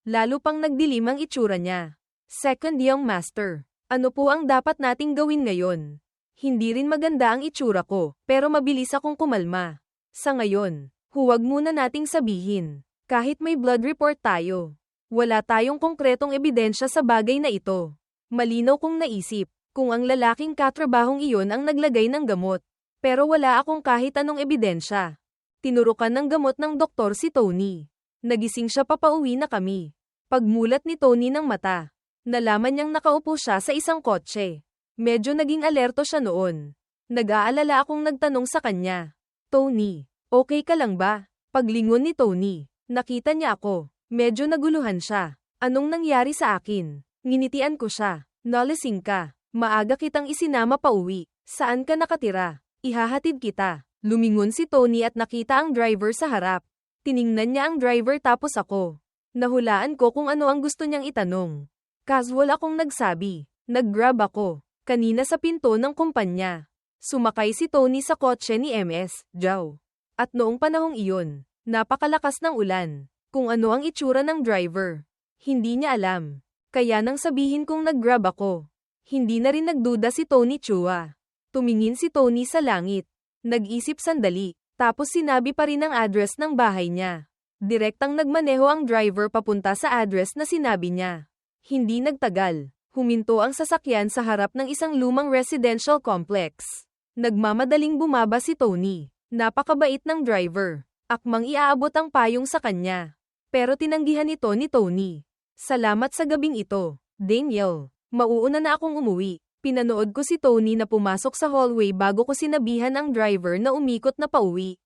Lalo pang nagdilim ang itsura niya. Second young master. Ano po ang dapat nating gawin ngayon? Hindi rin maganda ang itsura ko, pero mabilis akong kumalma. Sa ngayon, huwag muna nating sabihin. Kahit may blood report tayo. Wala tayong konkretong ebidensya sa bagay na ito. Malinaw kong naisip. Kung ang lalaking katrabahong iyon ang naglagay ng gamot. Pero wala akong kahit anong ebidensya. Tinurukan ng gamot ng doktor si Tony. Nagising siya papauwi na kami. Pagmulat ni Tony ng mata, nalaman niyang nakaupo siya sa isang kotse. Medyo naging alerto siya noon. Nag-aalala akong nagtanong sa kanya. Tony, okay ka lang ba? Paglingon ni Tony, nakita niya ako. Medyo naguluhan siya. Anong nangyari sa akin? Nginitian ko siya. Nalasing ka. Maaga kitang isinama pa uwi. Saan ka nakatira? Ihahatid kita. Lumingon si Tony at nakita ang driver sa harap. Tiningnan niya ang driver tapos ako. Nahulaan ko kung ano ang gusto niyang itanong. Casual akong nagsabi. Nag-grab ako. Kanina sa pinto ng kumpanya. Sumakay si Tony sa kotse ni MS, Jow. At noong panahong iyon, napakalakas ng ulan. Kung ano ang itsura ng driver. Hindi niya alam. Kaya nang sabihin kong nag-grab ako. Hindi na rin nagduda si Tony Chua. Tumingin si Tony sa langit. Nag-isip sandali. Tapos sinabi pa rin ang address ng bahay niya. Direktang nagmaneho ang driver papunta sa address na sinabi niya. Hindi nagtagal. Huminto ang sasakyan sa harap ng isang lumang residential complex. Nagmamadaling bumaba si Tony. Napakabait ng driver. Akmang iaabot ang payong sa kanya. Pero tinanggihan ito ni Tony. Salamat sa gabing ito, Daniel. Mauuna na akong umuwi. Pinanood ko si Tony na pumasok sa hallway bago ko sinabihan ang driver na umikot na pauwi.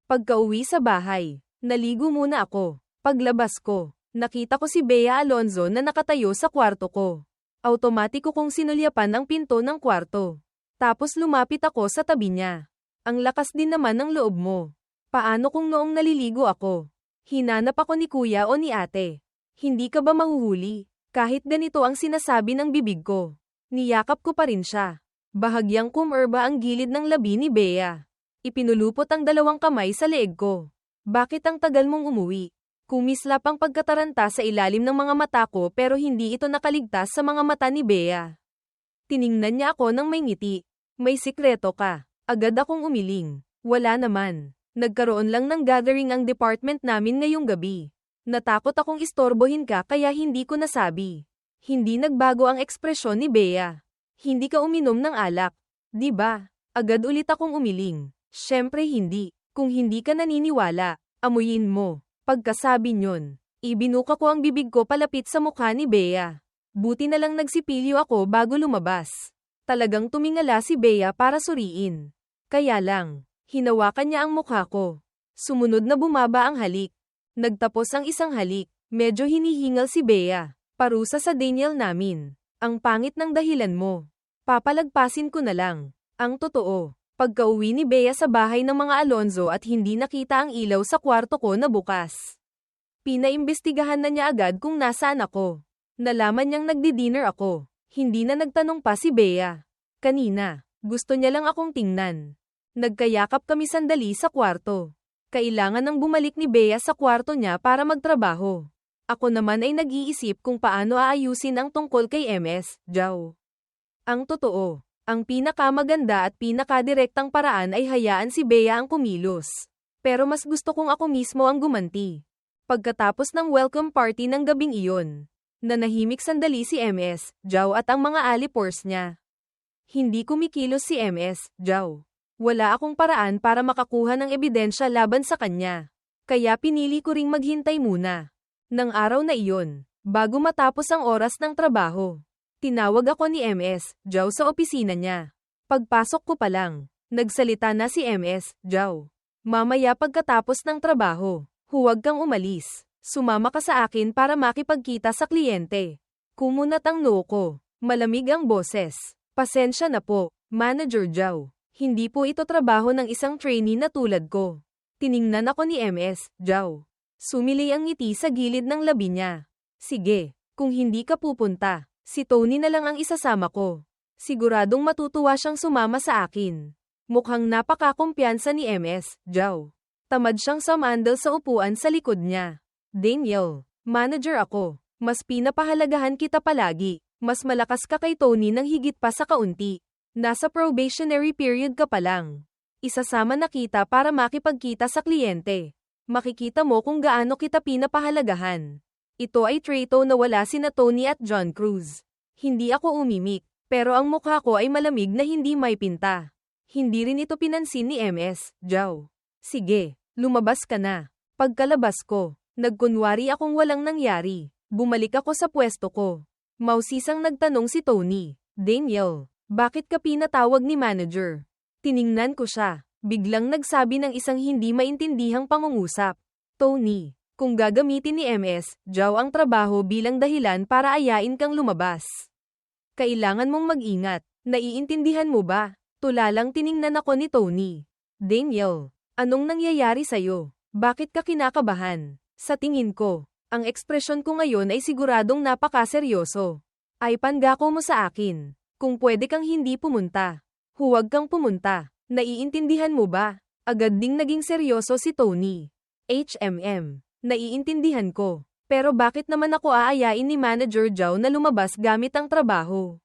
Pagka-uwi sa bahay, naligo muna ako. Paglabas ko, nakita ko si Bea Alonzo na nakatayo sa kwarto ko. Automatiko kong sinulyapan ang pinto ng kwarto. Tapos lumapit ako sa tabi niya. Ang lakas din naman ng loob mo. Paano kung noong naliligo ako? Hinanap ako ni kuya o ni ate. Hindi ka ba mahuhuli? Kahit ganito ang sinasabi ng bibig ko. Niyakap ko pa rin siya. Bahagyang kumerba ang gilid ng labi ni Bea. Ipinulupot ang dalawang kamay sa leeg ko. Bakit ang tagal mong umuwi? Kumislap ang pagkataranta sa ilalim ng mga mata ko pero hindi ito nakaligtas sa mga mata ni Bea. Tiningnan niya ako ng may ngiti. May sikreto ka. Agad akong umiling. Wala naman. Nagkaroon lang ng gathering ang department namin ngayong gabi. Natakot akong istorbohin ka kaya hindi ko nasabi. Hindi nagbago ang ekspresyon ni Bea. Hindi ka uminom ng alak. Di ba? Agad ulit akong umiling. Syempre hindi. Kung hindi ka naniniwala, amuyin mo. Pagkasabi nyon, ibinuka ko ang bibig ko palapit sa mukha ni Bea. Buti na lang nagsipilyo ako bago lumabas. Talagang tumingala si Bea para suriin. Kaya lang, hinawakan niya ang mukha ko. Sumunod na bumaba ang halik. Nagtapos ang isang halik. Medyo hinihingal si Bea. Parusa sa Daniel namin. Ang pangit ng dahilan mo. Papalagpasin ko na lang. Ang totoo. Pagka-uwi ni Bea sa bahay ng mga Alonzo at hindi nakita ang ilaw sa kwarto ko na bukas. Pinaimbestigahan na niya agad kung nasaan ako. Nalaman niyang nagdi-dinner ako. Hindi na nagtanong pa si Bea. Kanina, gusto niya lang akong tingnan. Nagkayakap kami sandali sa kwarto. Kailangan nang bumalik ni Bea sa kwarto niya para magtrabaho. Ako naman ay nag-iisip kung paano aayusin ang tungkol kay MS, Jow. Ang totoo. Ang pinakamaganda at pinakadirektang paraan ay hayaan si Bea ang kumilos. Pero mas gusto kong ako mismo ang gumanti. Pagkatapos ng welcome party ng gabing iyon, nanahimik sandali si MS, Jow at ang mga alipors niya. Hindi kumikilos si MS, Jow. Wala akong paraan para makakuha ng ebidensya laban sa kanya. Kaya pinili ko ring maghintay muna. Nang araw na iyon, bago matapos ang oras ng trabaho. Tinawag ako ni MS, Jow sa opisina niya. Pagpasok ko pa lang, nagsalita na si MS, Jow. Mamaya pagkatapos ng trabaho, huwag kang umalis. Sumama ka sa akin para makipagkita sa kliyente. Kumunat ang noo ko. Malamig ang boses. Pasensya na po, Manager Jow. Hindi po ito trabaho ng isang trainee na tulad ko. Tiningnan ako ni MS, Jow. Sumilay ang ngiti sa gilid ng labi niya. Sige, kung hindi ka pupunta. Si Tony na lang ang isasama ko. Siguradong matutuwa siyang sumama sa akin. Mukhang napakakumpiyansa ni MS, Jow. Tamad siyang sumandal sa upuan sa likod niya. Daniel, manager ako. Mas pinapahalagahan kita palagi. Mas malakas ka kay Tony nang higit pa sa kaunti. Nasa probationary period ka pa lang. Isasama na kita para makipagkita sa kliyente. Makikita mo kung gaano kita pinapahalagahan. Ito ay treto na wala sina Tony at John Cruz. Hindi ako umimik, pero ang mukha ko ay malamig na hindi may pinta. Hindi rin ito pinansin ni MS, Jow. Sige, lumabas ka na. Pagkalabas ko, nagkunwari akong walang nangyari. Bumalik ako sa pwesto ko. Mausisang nagtanong si Tony, Daniel, bakit ka pinatawag ni manager? Tiningnan ko siya. Biglang nagsabi ng isang hindi maintindihang pangungusap. Tony, kung gagamitin ni MS, Zhao ang trabaho bilang dahilan para ayain kang lumabas. Kailangan mong mag-ingat. Naiintindihan mo ba? Tulalang tiningnan ako ni Tony. Daniel, anong nangyayari sa'yo? Bakit ka kinakabahan? Sa tingin ko, ang ekspresyon ko ngayon ay siguradong napakaseryoso. Ay pangako mo sa akin. Kung pwede kang hindi pumunta. Huwag kang pumunta. Naiintindihan mo ba? Agad ding naging seryoso si Tony. Naiintindihan ko. Pero bakit naman ako aayain ni Manager Zhao na lumabas gamit ang trabaho?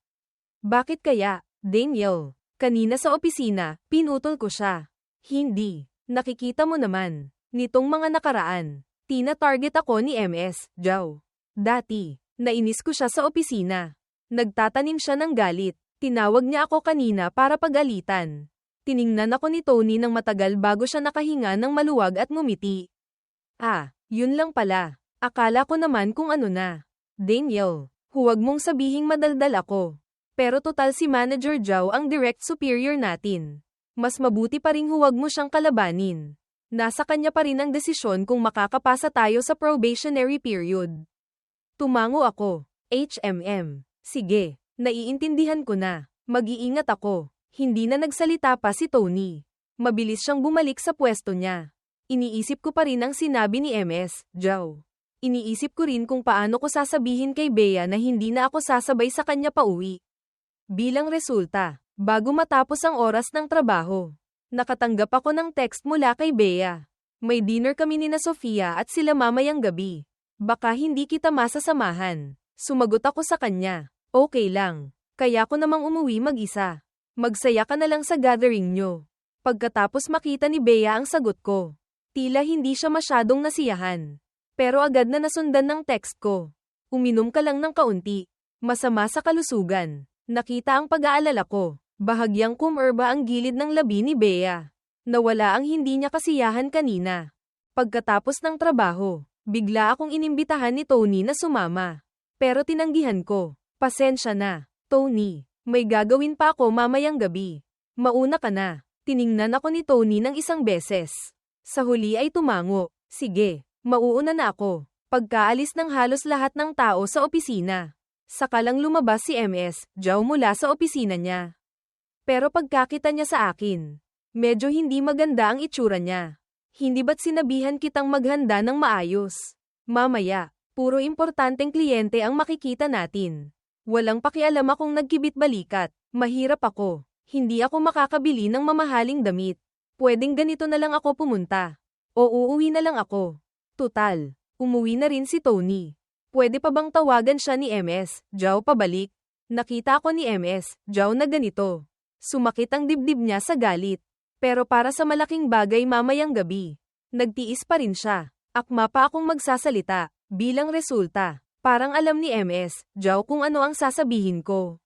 Bakit kaya, Daniel? Kanina sa opisina, pinutol ko siya. Hindi. Nakikita mo naman. Nitong mga nakaraan, tina-target ako ni MS, Zhao. Dati, nainis ko siya sa opisina. Nagtatanim siya ng galit. Tinawag niya ako kanina para pagalitan. Tiningnan ako ni Tony ng matagal bago siya nakahinga ng maluwag at ngumiti. Yun lang pala. Akala ko naman kung ano na. Daniel, huwag mong sabihing madaldal ako. Pero total si Manager Zhao ang direct superior natin. Mas mabuti pa ring huwag mo siyang kalabanin. Nasa kanya pa rin ang desisyon kung makakapasa tayo sa probationary period. Tumango ako. Sige, naiintindihan ko na. Mag-iingat ako. Hindi na nagsalita pa si Tony. Mabilis siyang bumalik sa pwesto niya. Iniisip ko pa rin ang sinabi ni MS, Zhao. Iniisip ko rin kung paano ko sasabihin kay Bea na hindi na ako sasabay sa kanya pauwi. Bilang resulta, bago matapos ang oras ng trabaho, nakatanggap ako ng text mula kay Bea. May dinner kami ni na Sofia at sila mamayang gabi. Baka hindi kita masasamahan. Sumagot ako sa kanya. Okay lang. Kaya ko namang umuwi mag-isa. Magsaya ka na lang sa gathering nyo. Pagkatapos makita ni Bea ang sagot ko. Tila hindi siya masyadong nasiyahan. Pero agad na nasundan ng text ko. Uminom ka lang ng kaunti. Masama sa kalusugan. Nakita ang pag-aalala ko. Bahagyang kumerba ang gilid ng labi ni Bea. Nawala ang hindi niya kasiyahan kanina. Pagkatapos ng trabaho, bigla akong inimbitahan ni Tony na sumama. Pero tinanggihan ko. Pasensya na, Tony. May gagawin pa ako mamayang gabi. Mauna ka na. Tiningnan ako ni Tony ng isang beses. Sa huli ay tumango. Sige, mauuna na ako. Pagkaalis ng halos lahat ng tao sa opisina. Saka lang lumabas si MS, Zhao mula sa opisina niya. Pero pagkakita niya sa akin, medyo hindi maganda ang itsura niya. Hindi ba't sinabihan kitang maghanda ng maayos? Mamaya, puro importanteng kliyente ang makikita natin. Walang pakialam akong nagkibit-balikat. Mahirap ako. Hindi ako makakabili ng mamahaling damit. Pwedeng ganito na lang ako pumunta. O uuwi na lang ako. Tutal, umuwi na rin si Tony. Pwede pa bang tawagan siya ni MS, Zhao pabalik? Nakita ko ni MS, Zhao na ganito. Sumakit ang dibdib niya sa galit. Pero para sa malaking bagay mamayang gabi, nagtiis pa rin siya. Akma pa akong magsasalita. Bilang resulta, parang alam ni MS, Zhao kung ano ang sasabihin ko.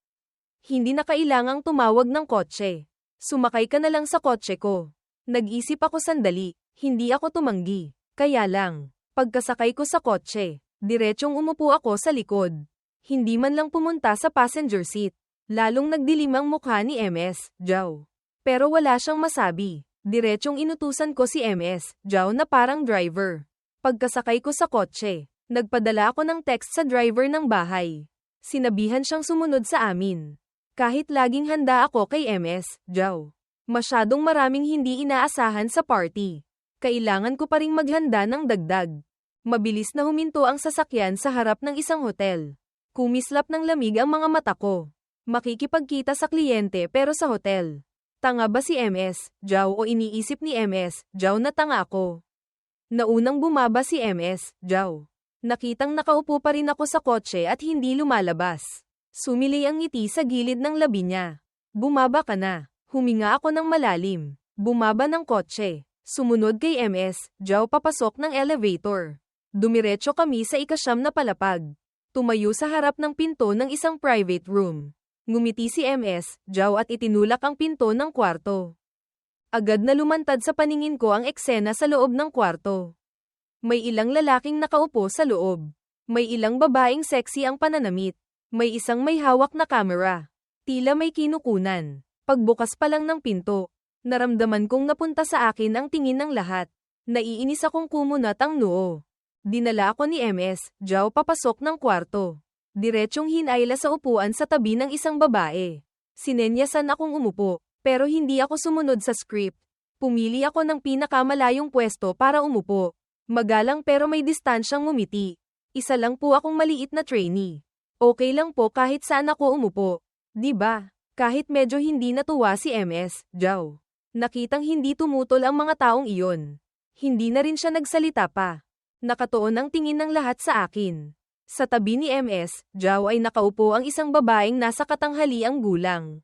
Hindi na kailangang tumawag ng kotse. Sumakay ka na lang sa kotse ko. Nag-isip ako sandali, hindi ako tumanggi. Kaya lang, pagkasakay ko sa kotse, diretsong umupo ako sa likod. Hindi man lang pumunta sa passenger seat. Lalong nagdilim ang mukha ni MS, Zhao. Pero wala siyang masabi. Diretsong inutusan ko si MS, Zhao na parang driver. Pagkasakay ko sa kotse, nagpadala ako ng text sa driver ng bahay. Sinabihan siyang sumunod sa amin. Kahit laging handa ako kay MS, Zhao. Masyadong maraming hindi inaasahan sa party. Kailangan ko pa ring maghanda ng dagdag. Mabilis na huminto ang sasakyan sa harap ng isang hotel. Kumislap ng lamig ang mga mata ko. Makikipagkita sa kliyente pero sa hotel. Tanga ba si MS, Zhao o iniisip ni MS, Zhao na tanga ako? Naunang bumaba si MS, Zhao. Nakitang nakaupo pa rin ako sa kotse at hindi lumalabas. Sumili ang ngiti sa gilid ng labi niya. Bumaba ka na. Huminga ako ng malalim. Bumaba ng kotse. Sumunod kay MS, Zhao papasok ng elevator. Dumiretso kami sa ika-9 na palapag. Tumayo sa harap ng pinto ng isang private room. Ngumiti si MS, Zhao at itinulak ang pinto ng kwarto. Agad na lumantad sa paningin ko ang eksena sa loob ng kwarto. May ilang lalaking nakaupo sa loob. May ilang babaeng sexy ang pananamit. May isang may hawak na kamera. Tila may kinukunan. Pagbukas pa lang ng pinto, Naramdaman kong napunta sa akin ang tingin ng lahat. Naiinis akong kumunat ang noo. Dinala ako ni MS, Zhao papasok ng kwarto. Diretsyong hinayla sa upuan sa tabi ng isang babae. Sinenyasan akong umupo, pero hindi ako sumunod sa script. Pumili ako ng pinakamalayong pwesto para umupo. Magalang pero may distansyang ngumiti. Isa lang po akong maliit na trainee. Okay lang po kahit saan ako umupo. Di ba? Kahit medyo hindi natuwa si MS, Zhao. Nakitang hindi tumutol ang mga taong iyon. Hindi na rin siya nagsalita pa. Nakatuon ang tingin ng lahat sa akin. Sa tabi ni MS, Zhao ay nakaupo ang isang babaeng nasa katanghaliang gulang.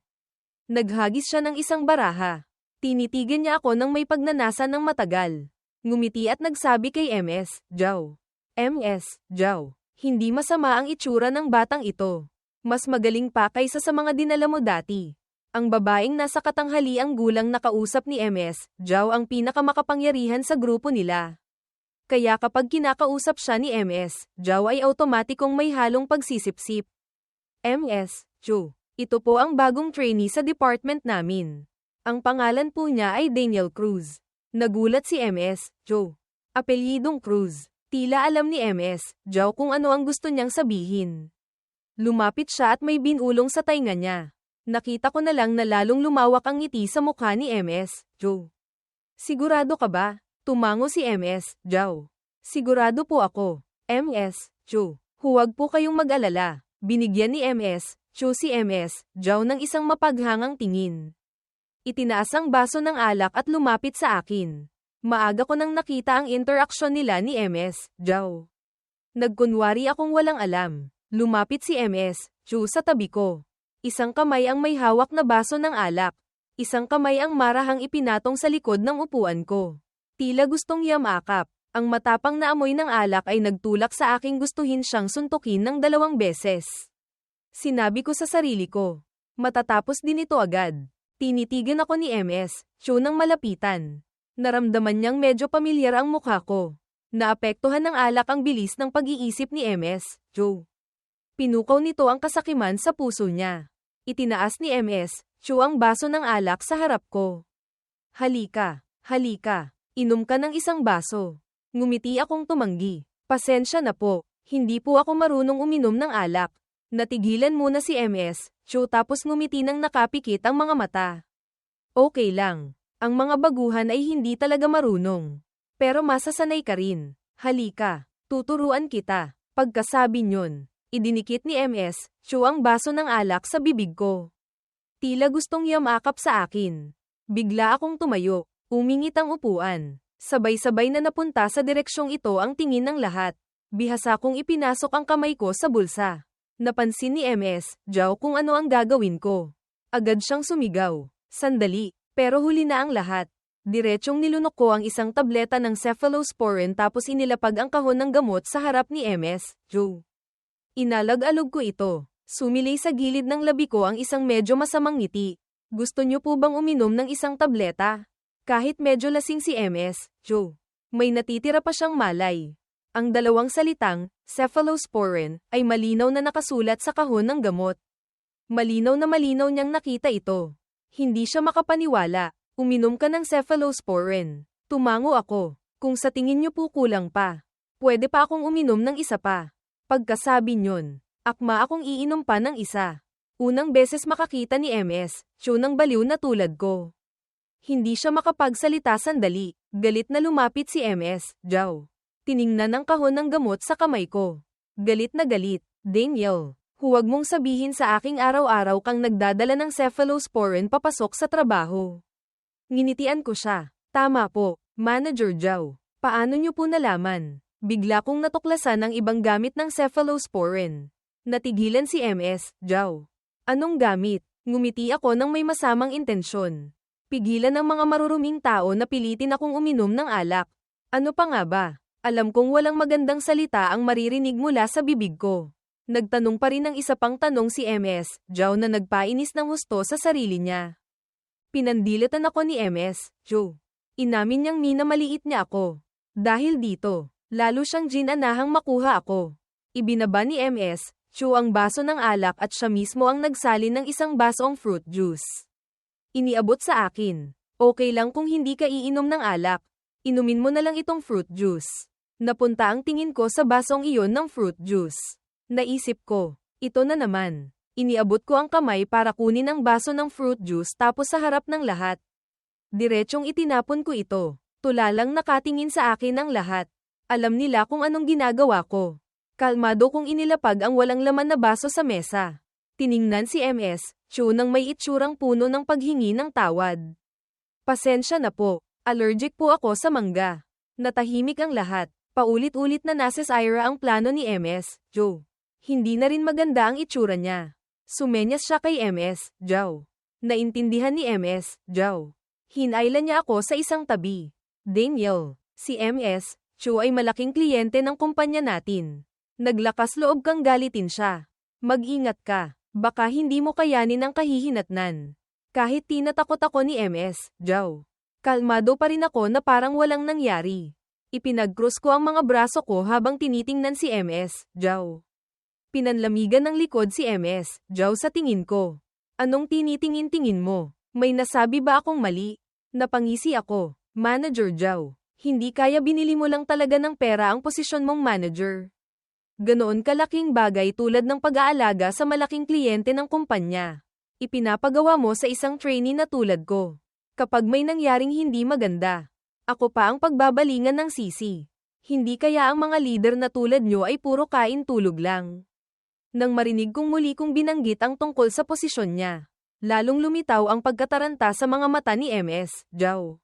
Naghagis siya ng isang baraha. Tinitigan niya ako nang may pagnanasa ng matagal. Ngumiti at nagsabi kay MS, Zhao. MS, Zhao. Hindi masama ang itsura ng batang ito. Mas magaling pa kaysa sa mga dinala mo dati. Ang babaeng nasa katanghaliang gulang na kausap ni MS, Zhao ang pinakamakapangyarihan sa grupo nila. Kaya kapag kinakausap siya ni MS, Zhao ay automatikong may halong pagsisipsip. MS, Zhao. Ito po ang bagong trainee sa department namin. Ang pangalan po niya ay Daniel Cruz. Nagulat si MS, Zhao. Apelyidong Cruz. Tila alam ni MS, Zhao kung ano ang gusto niyang sabihin. Lumapit siya at may binulong sa tainga niya. Nakita ko na lang na lalong lumawak ang ngiti sa mukha ni MS, Zhao. Sigurado ka ba? Tumango si MS, Zhao. Sigurado po ako. MS, Zhao. Huwag po kayong mag-alala. Binigyan ni MS, Zhao si MS, Zhao ng isang mapaghangang tingin. Itinaas ang baso ng alak at lumapit sa akin. Maaga ko nang nakita ang interaksyon nila ni MS, Zhao. Nagkunwari akong walang alam. Lumapit si MS, Zhao sa tabi ko. Isang kamay ang may hawak na baso ng alak. Isang kamay ang marahang ipinatong sa likod ng upuan ko. Tila gustong yamakap. Ang matapang na amoy ng alak ay nagtulak sa aking gustuhin siyang suntukin ng 2 beses. Sinabi ko sa sarili ko. Matatapos din ito agad. Tinitigan ako ni MS, Zhao nang malapitan. Naramdaman niyang medyo pamilyar ang mukha ko. Naapektuhan ng alak ang bilis ng pag-iisip ni MS, Zhao. Pinukaw nito ang kasakiman sa puso niya. Itinaas ni MS, Zhao ang baso ng alak sa harap ko. Halika, halika, inom ka ng isang baso. Ngumiti akong tumanggi. Pasensya na po, hindi po ako marunong uminom ng alak. Natigilan muna si MS, Zhao tapos ngumiti nang nakapikit ang mga mata. Okay lang, ang mga baguhan ay hindi talaga marunong. Pero masasanay ka rin. Halika, tuturuan kita. Pagkasabi niyon, idinikit ni MS, Zhao ang baso ng alak sa bibig ko. Tila gustong yamakap sa akin. Bigla akong tumayo, umingit ang upuan. Sabay-sabay na napunta sa direksyong ito ang tingin ng lahat. Bihasa kong ipinasok ang kamay ko sa bulsa. Napansin ni MS, Zhao kung ano ang gagawin ko. Agad siyang sumigaw. Sandali, pero huli na ang lahat. Diretsyong nilunok ko ang isang tableta ng cephalosporin tapos inilapag ang kahon ng gamot sa harap ni MS, Zhao. Inalag-alog ko ito. Sumilay sa gilid ng labi ko ang isang medyo masamang ngiti. Gusto niyo po bang uminom ng isang tableta? Kahit medyo lasing si MS, Zhao. May natitira pa siyang malay. Ang 2 salitang, cephalosporin, ay malinaw na nakasulat sa kahon ng gamot. Malinaw na malinaw niyang nakita ito. Hindi siya makapaniwala. Uminom ka ng cephalosporin. Tumango ako. Kung sa tingin niyo po kulang pa, pwede pa akong uminom ng isa pa. Pagkasabi niyon, akma akong iinom pa ng isa. Unang beses makakita ni MS, Zhao ng baliw na tulad ko. Hindi siya makapagsalita sandali. Galit na lumapit si MS, Zhao. Tiningnan ang kahon ng gamot sa kamay ko. Galit na galit. Daniel, huwag mong sabihin sa aking araw-araw kang nagdadala ng cephalosporin papasok sa trabaho. Nginitian ko siya. Tama po, Manager Zhao. Paano niyo po nalaman? Bigla kong natuklasan ang ibang gamit ng cephalosporin. Natigilan si MS, Zhao. Anong gamit? Ngumiti ako nang may masamang intensyon. Pigilan ng mga maruruming tao na pilitin akong uminom ng alak. Ano pa nga ba? Alam kong walang magandang salita ang maririnig mula sa bibig ko. Nagtanong pa rin ng isa pang tanong si MS, Zhao na nagpainis ng husto sa sarili niya. Pinandilitan ako ni MS, Zhao. Inamin niyang minamaliit niya ako. Dahil dito, lalo siyang ginanahang makuha ako. Ibinaba ni MS, Zhao ang baso ng alak at siya mismo ang nagsalin ng isang basong fruit juice. Iniabot sa akin. Okay lang kung hindi ka iinom ng alak. Inumin mo na lang itong fruit juice. Napunta ang tingin ko sa basong iyon ng fruit juice. Naisip ko, ito na naman. Iniabot ko ang kamay para kunin ang baso ng fruit juice tapos sa harap ng lahat. Diretsyong itinapon ko ito. Tulalang nakatingin sa akin ang lahat. Alam nila kung anong ginagawa ko. Kalmado kong inilapag ang walang laman na baso sa mesa. Tiningnan si MS, Chu nang may itsurang puno ng paghingi ng tawad. Pasensya na po, allergic po ako sa mangga. Natahimik ang lahat. Paulit-ulit na nasa Ira ang plano ni MS, Joe. Hindi na rin maganda ang itsura niya. Sumenyas siya kay MS, Joe. Naintindihan ni MS, Joe. Hinailan niya ako sa isang tabi. Daniel, si MS, Chu ay malaking kliyente ng kumpanya natin. Naglakas loob kang galitin siya. Mag-ingat ka, baka hindi mo kayanin ang kahihinatnan. Kahit tinatakot ako ni MS, Joe. Kalmado pa rin ako na parang walang nangyari. Ipinag-cross ko ang mga braso ko habang tinitingnan si MS, Joe. Pinanlamigan ng likod si MS, Joe sa tingin ko. Anong tinitingin-tingin mo? May nasabi ba akong mali? Napangisi ako. Manager Joe. Hindi kaya binili mo lang talaga ng pera ang posisyon mong manager. Ganoon kalaking bagay tulad ng pag-aalaga sa malaking kliyente ng kumpanya. Ipinapagawa mo sa isang trainee na tulad ko. Kapag may nangyaring hindi maganda, ako pa ang pagbabalingan ng sisi. Hindi kaya ang mga leader na tulad nyo ay puro kain-tulog lang. Nang marinig kong muli kong binanggit ang tungkol sa posisyon niya, lalong lumitaw ang pagkataranta sa mga mata ni MS, Joe.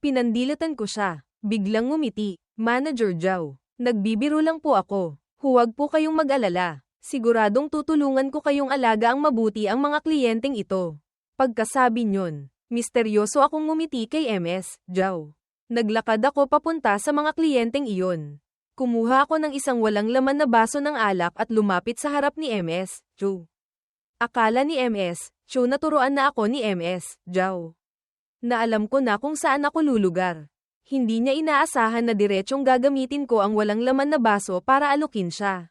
Pinandilatan ko siya. Biglang ngumiti. Manager Joe. Nagbibiro lang po ako. Huwag po kayong mag-alala. Siguradong tutulungan ko kayong alaga ang mabuti ang mga kliyenteng ito. Pagkasabi nyon, misteryoso akong ngumiti kay MS, Joe. Naglakad ako papunta sa mga kliyenteng iyon. Kumuha ako ng isang walang laman na baso ng alak at lumapit sa harap ni MS, Joe. Akala ni MS, Joe naturuan na ako ni MS, Joe. Na alam ko na kung saan ako lulugar. Hindi niya inaasahan na diretsyong gagamitin ko ang walang laman na baso para alukin siya.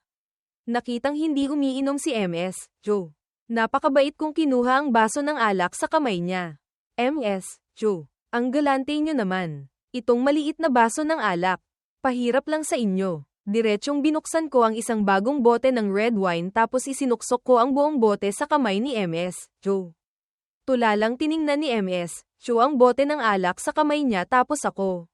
Nakitang hindi umiinom si MS, Joe. Napakabait kong kinuha ang baso ng alak sa kamay niya. MS, Joe, ang galante niyo naman. Itong maliit na baso ng alak. Pahirap lang sa inyo. Diretsyong binuksan ko ang isang bagong bote ng red wine tapos isinuksok ko ang buong bote sa kamay ni MS, Joe. Tulalang tiningnan ni MS, Joe ang bote ng alak sa kamay niya tapos ako.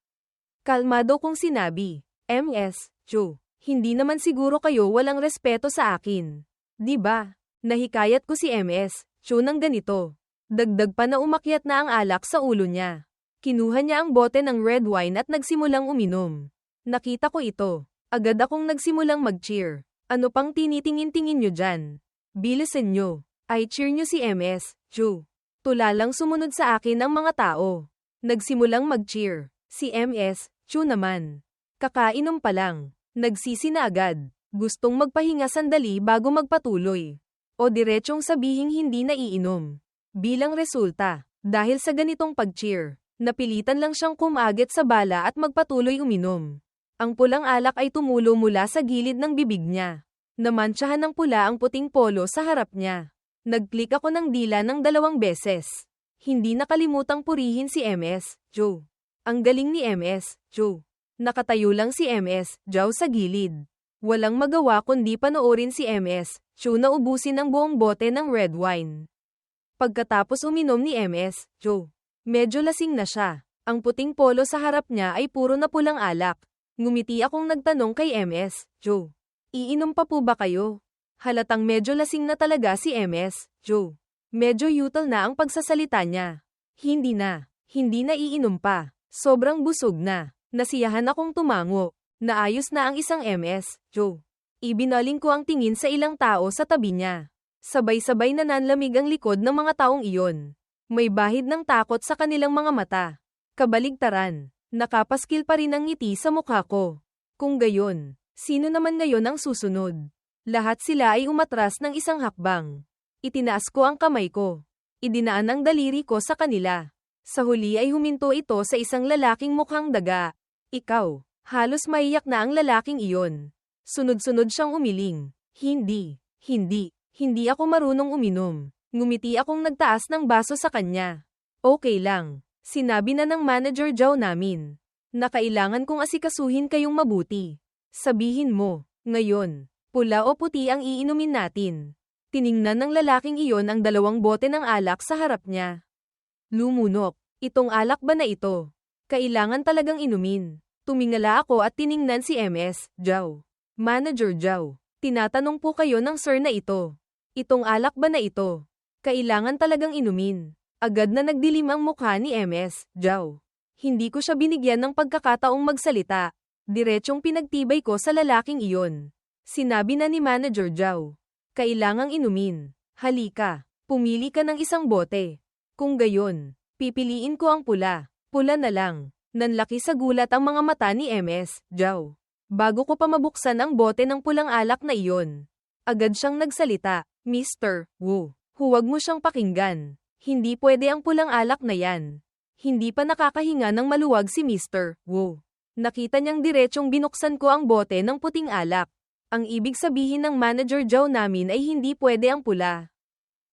Kalmado kong sinabi, MS, Joe, hindi naman siguro kayo walang respeto sa akin. Di ba? Nahikayat ko si MS, Joe ng ganito. Dagdag pa na umakyat na ang alak sa ulo niya. Kinuha niya ang bote ng red wine at nagsimulang uminom. Nakita ko ito. Agad akong nagsimulang mag-cheer. Ano pang tinitingin-tingin nyo dyan? Bilisan nyo. I cheer nyo si MS, Joe. Tulalang sumunod sa akin ang mga tao. Nagsimulang mag-cheer. Si MS, Joe naman. Kakainom pa lang. Nagsisi na agad. Gustong magpahinga sandali bago magpatuloy. O diretsyong sabihing hindi na iinom. Bilang resulta, dahil sa ganitong pag-cheer, napilitan lang siyang kumagit sa bala at magpatuloy uminom. Ang pulang alak ay tumulo mula sa gilid ng bibig niya. Namantsahan ng pula ang puting polo sa harap niya. Nag-click ako ng dila ng 2 beses. Hindi nakalimutang purihin si MS, Joe. Ang galing ni MS, Joe. Nakatayo lang si MS, Joe sa gilid. Walang magawa kundi panoorin si MS, Joe na ubusin ang buong bote ng red wine. Pagkatapos uminom ni MS, Joe, medyo lasing na siya. Ang puting polo sa harap niya ay puro na pulang alak. Ngumiti akong nagtanong kay MS, Joe. Iinom pa po ba kayo? Halatang medyo lasing na talaga si MS, Joe. Medyo yutal na ang pagsasalita niya. Hindi na iinom pa. Sobrang busog na. Nasiyahan akong tumango. Naayos na ang isang MS, Joe. Ibinaling ko ang tingin sa ilang tao sa tabi niya. Sabay-sabay na nanlamig ang likod ng mga taong iyon. May bahid ng takot sa kanilang mga mata. Kabaligtaran. Nakapaskil pa rin ang ngiti sa mukha ko. Kung gayon, sino naman ngayon ang susunod? Lahat sila ay umatras ng isang hakbang. Itinaas ko ang kamay ko. Idinaan ang daliri ko sa kanila. Sa huli ay huminto ito sa isang lalaking mukhang daga. Ikaw. Halos maiyak na ang lalaking iyon. Sunod-sunod siyang umiling. Hindi ako marunong uminom. Ngumiti akong nagtaas ng baso sa kanya. Okay lang. Sinabi na ng manager Zhao namin na kailangan kong asikasuhin kayong mabuti. Sabihin mo, ngayon, pula o puti ang iinumin natin. Tiningnan ng lalaking iyon ang 2 bote ng alak sa harap niya. Lumunok, itong alak ba na ito? Kailangan talagang inumin. Tumingala ako at tiningnan si MS, Zhao. Manager Zhao, tinatanong po kayo ng sir na ito. Itong alak ba na ito? Kailangan talagang inumin. Agad na nagdilim ang mukha ni MS, Zhao. Hindi ko siya binigyan ng pagkakataong magsalita. Diretsong pinagtibay ko sa lalaking iyon. Sinabi na ni Manager Zhao. Kailangang inumin. Halika, pumili ka ng isang bote. Kung gayon, pipiliin ko ang pula. Pula na lang. Nanlaki sa gulat ang mga mata ni MS, Zhao. Bago ko pa mabuksan ang bote ng pulang alak na iyon. Agad siyang nagsalita, Mr. Wu, huwag mo siyang pakinggan. Hindi pwede ang pulang alak na yan. Hindi pa nakakahinga ng maluwag si Mr. Wu. Nakita niyang diretsong binuksan ko ang bote ng puting alak. Ang ibig sabihin ng manager Zhao namin ay hindi pwede ang pula.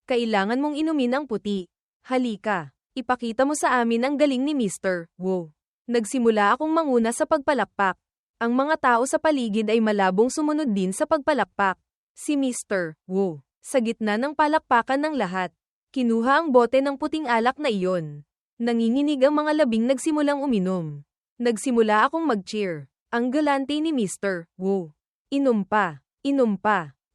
Kailangan mong inumin ang puti. Halika, ipakita mo sa amin ang galing ni Mr. Wu. Nagsimula akong manguna sa pagpalakpak. Ang mga tao sa paligid ay malabong sumunod din sa pagpalakpak. Si Mr. Wu, sa gitna ng palakpakan ng lahat, kinuha ang bote ng puting alak na iyon. Nanginginig ang mga labing nagsimulang uminom. Nagsimula akong mag-cheer. Ang galante ni Mr. Wu. Inom pa.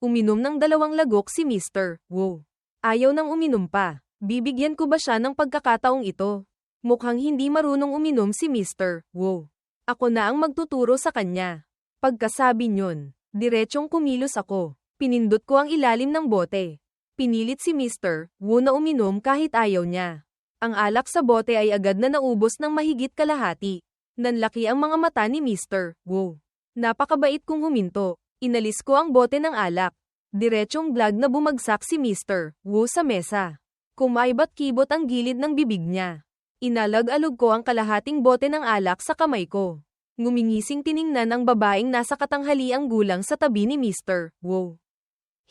Uminom ng 2 lagok si Mr. Wu. Ayaw nang uminom pa. Bibigyan ko ba siya ng pagkakataong ito? Mukhang hindi marunong uminom si Mr. Wu. Ako na ang magtuturo sa kanya. Pagkasabi niyon, diretsong kumilos ako. Pinindot ko ang ilalim ng bote. Pinilit si Mr. Wu na uminom kahit ayaw niya. Ang alak sa bote ay agad na naubos ng mahigit kalahati. Nanlaki ang mga mata ni Mr. Wu. Napakabait kong huminto. Inalis ko ang bote ng alak. Diretsong blag na bumagsak si Mr. Wu sa mesa. Kumaibat-kibot ang gilid ng bibig niya. Inalag-alog ko ang kalahating bote ng alak sa kamay ko. Ngumingising tiningnan ang babaeng nasa katanghaliang gulang sa tabi ni Mr. Wu.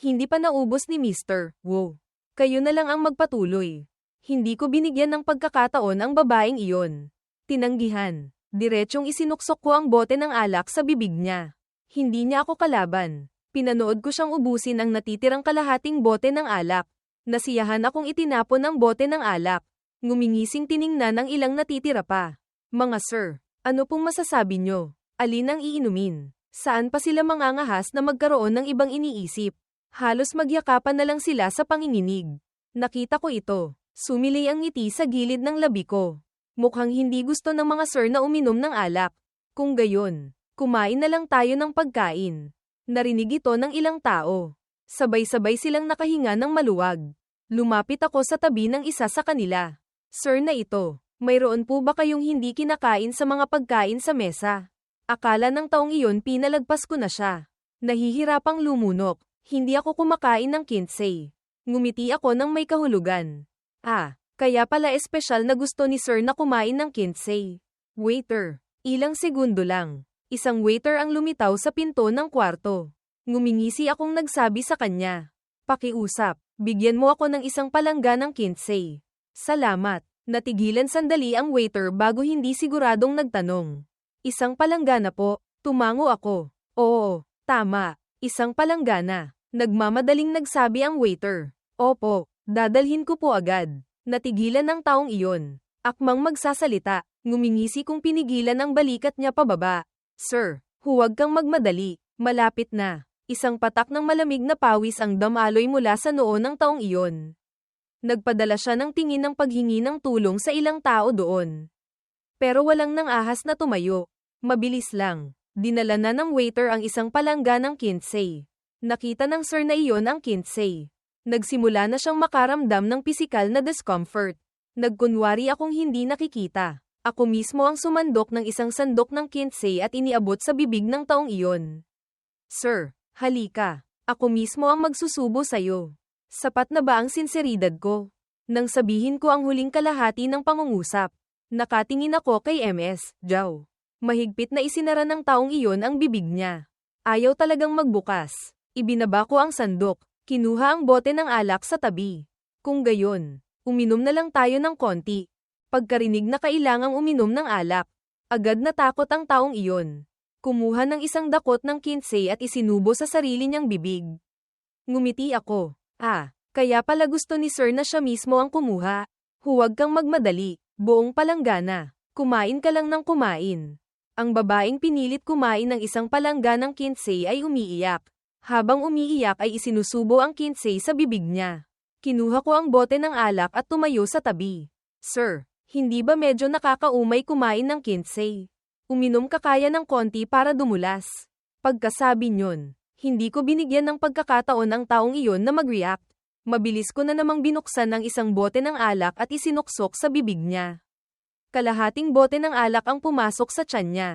Hindi pa naubos ni Mr. Wu. Kayo na lang ang magpatuloy. Hindi ko binigyan ng pagkakataon ang babaeng iyon. Tinanggihan. Diretsong isinuksok ko ang bote ng alak sa bibig niya. Hindi niya ako kalaban. Pinanood ko siyang ubusin ang natitirang kalahating bote ng alak. Nasiyahan akong itinapon ang bote ng alak. Ngumingising tiningnan ang ilang natitira pa. Mga sir, ano pong masasabi nyo? Alin ang iinumin? Saan pa sila mangangahas na magkaroon ng ibang iniisip? Halos magyakapan na lang sila sa panginginig. Nakita ko ito. Sumilay ang ngiti sa gilid ng labi ko. Mukhang hindi gusto ng mga sir na uminom ng alak. Kung gayon, kumain na lang tayo ng pagkain. Narinig ito ng ilang tao. Sabay-sabay silang nakahinga ng maluwag. Lumapit ako sa tabi ng isa sa kanila. Sir na ito, mayroon po ba kayong hindi kinakain sa mga pagkain sa mesa? Akala ng taong iyon pinalagpas ko na siya. Nahihirapang lumunok. Hindi ako kumakain ng kinsey. Ngumiti ako ng may kahulugan. Kaya pala espesyal na gusto ni sir na kumain ng kinsey. Waiter, ilang segundo lang. Isang waiter ang lumitaw sa pinto ng kwarto. Ngumingisi akong nagsabi sa kanya. Pakiusap, bigyan mo ako ng isang palangga ng kinsey. Salamat. Natigilan sandali ang waiter bago hindi siguradong nagtanong. Isang palangga na po, tumango ako. Oo, tama. Isang palangga na. Nagmamadaling nagsabi ang waiter. Opo, dadalhin ko po agad. Natigilan ng taong iyon. Akmang magsasalita, ngumingisi kong pinigilan ang balikat niya pababa. Sir, huwag kang magmadali. Malapit na. Isang patak ng malamig na pawis ang damaloy mula sa noo ng taong iyon. Nagpadala siya ng tingin ng paghingi ng tulong sa ilang tao doon. Pero walang nang ahas na tumayo. Mabilis lang. Dinala na ng waiter ang isang palangga ng kinsey. Nakita ng sir na iyon ang kinsey. Nagsimula na siyang makaramdam ng pisikal na discomfort. Nagkunwari akong hindi nakikita. Ako mismo ang sumandok ng isang sandok ng kinsey at iniabot sa bibig ng taong iyon. Sir, halika. Ako mismo ang magsusubo sa'yo. Sapat na ba ang sinseridad ko? Nang sabihin ko ang huling kalahati ng pangungusap, nakatingin ako kay MS, Zhao. Mahigpit na isinara ng taong iyon ang bibig niya. Ayaw talagang magbukas. Ibinaba ko ang sandok. Kinuha ang bote ng alak sa tabi. Kung gayon, uminom na lang tayo ng konti. Pagkarinig na kailangang uminom ng alak, agad natakot ang taong iyon. Kumuha ng isang dakot ng kinsey at isinubo sa sarili niyang bibig. Ngumiti ako. Kaya pala gusto ni Sir na siya mismo ang kumuha. Huwag kang magmadali, buong palanggana. Kumain ka lang ng kumain. Ang babaeng pinilit kumain ng isang palangganang kinsey ay umiiyak. Habang umiiyak ay isinusubo ang kinsey sa bibig niya. Kinuha ko ang bote ng alak at tumayo sa tabi. Sir, hindi ba medyo nakakaumay kumain ng kinsey? Uminom ka kaya ng konti para dumulas. Pagkasabi niyon, hindi ko binigyan ng pagkakataon ang taong iyon na mag-react. Mabilis ko na namang binuksan ang isang bote ng alak at isinuksok sa bibig niya. Kalahating bote ng alak ang pumasok sa tiyan niya.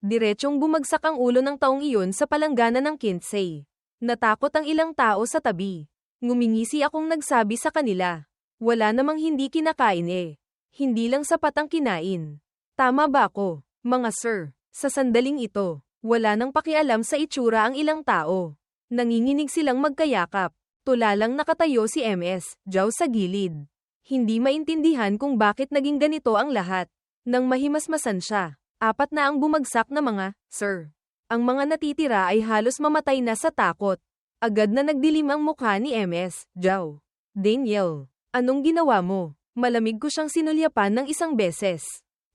Diretsyong bumagsak ang ulo ng taong iyon sa palanggana ng kinsey. Natakot ang ilang tao sa tabi. Ngumingisi akong nagsabi sa kanila. Wala namang hindi kinakain Hindi lang sapat ang kinain. Tama ba ako, mga sir? Sa sandaling ito, wala nang pakialam sa itsura ang ilang tao. Nanginginig silang magkayakap. Tulalang nakatayo si MS, Zhao sa gilid. Hindi maintindihan kung bakit naging ganito ang lahat. Nang mahimasmasan siya, 4 na ang bumagsak na mga, sir. Ang mga natitira ay halos mamatay na sa takot. Agad na nagdilim ang mukha ni MS, Zhao. Daniel, anong ginawa mo? Malamig ko siyang sinulyapan ng isang beses.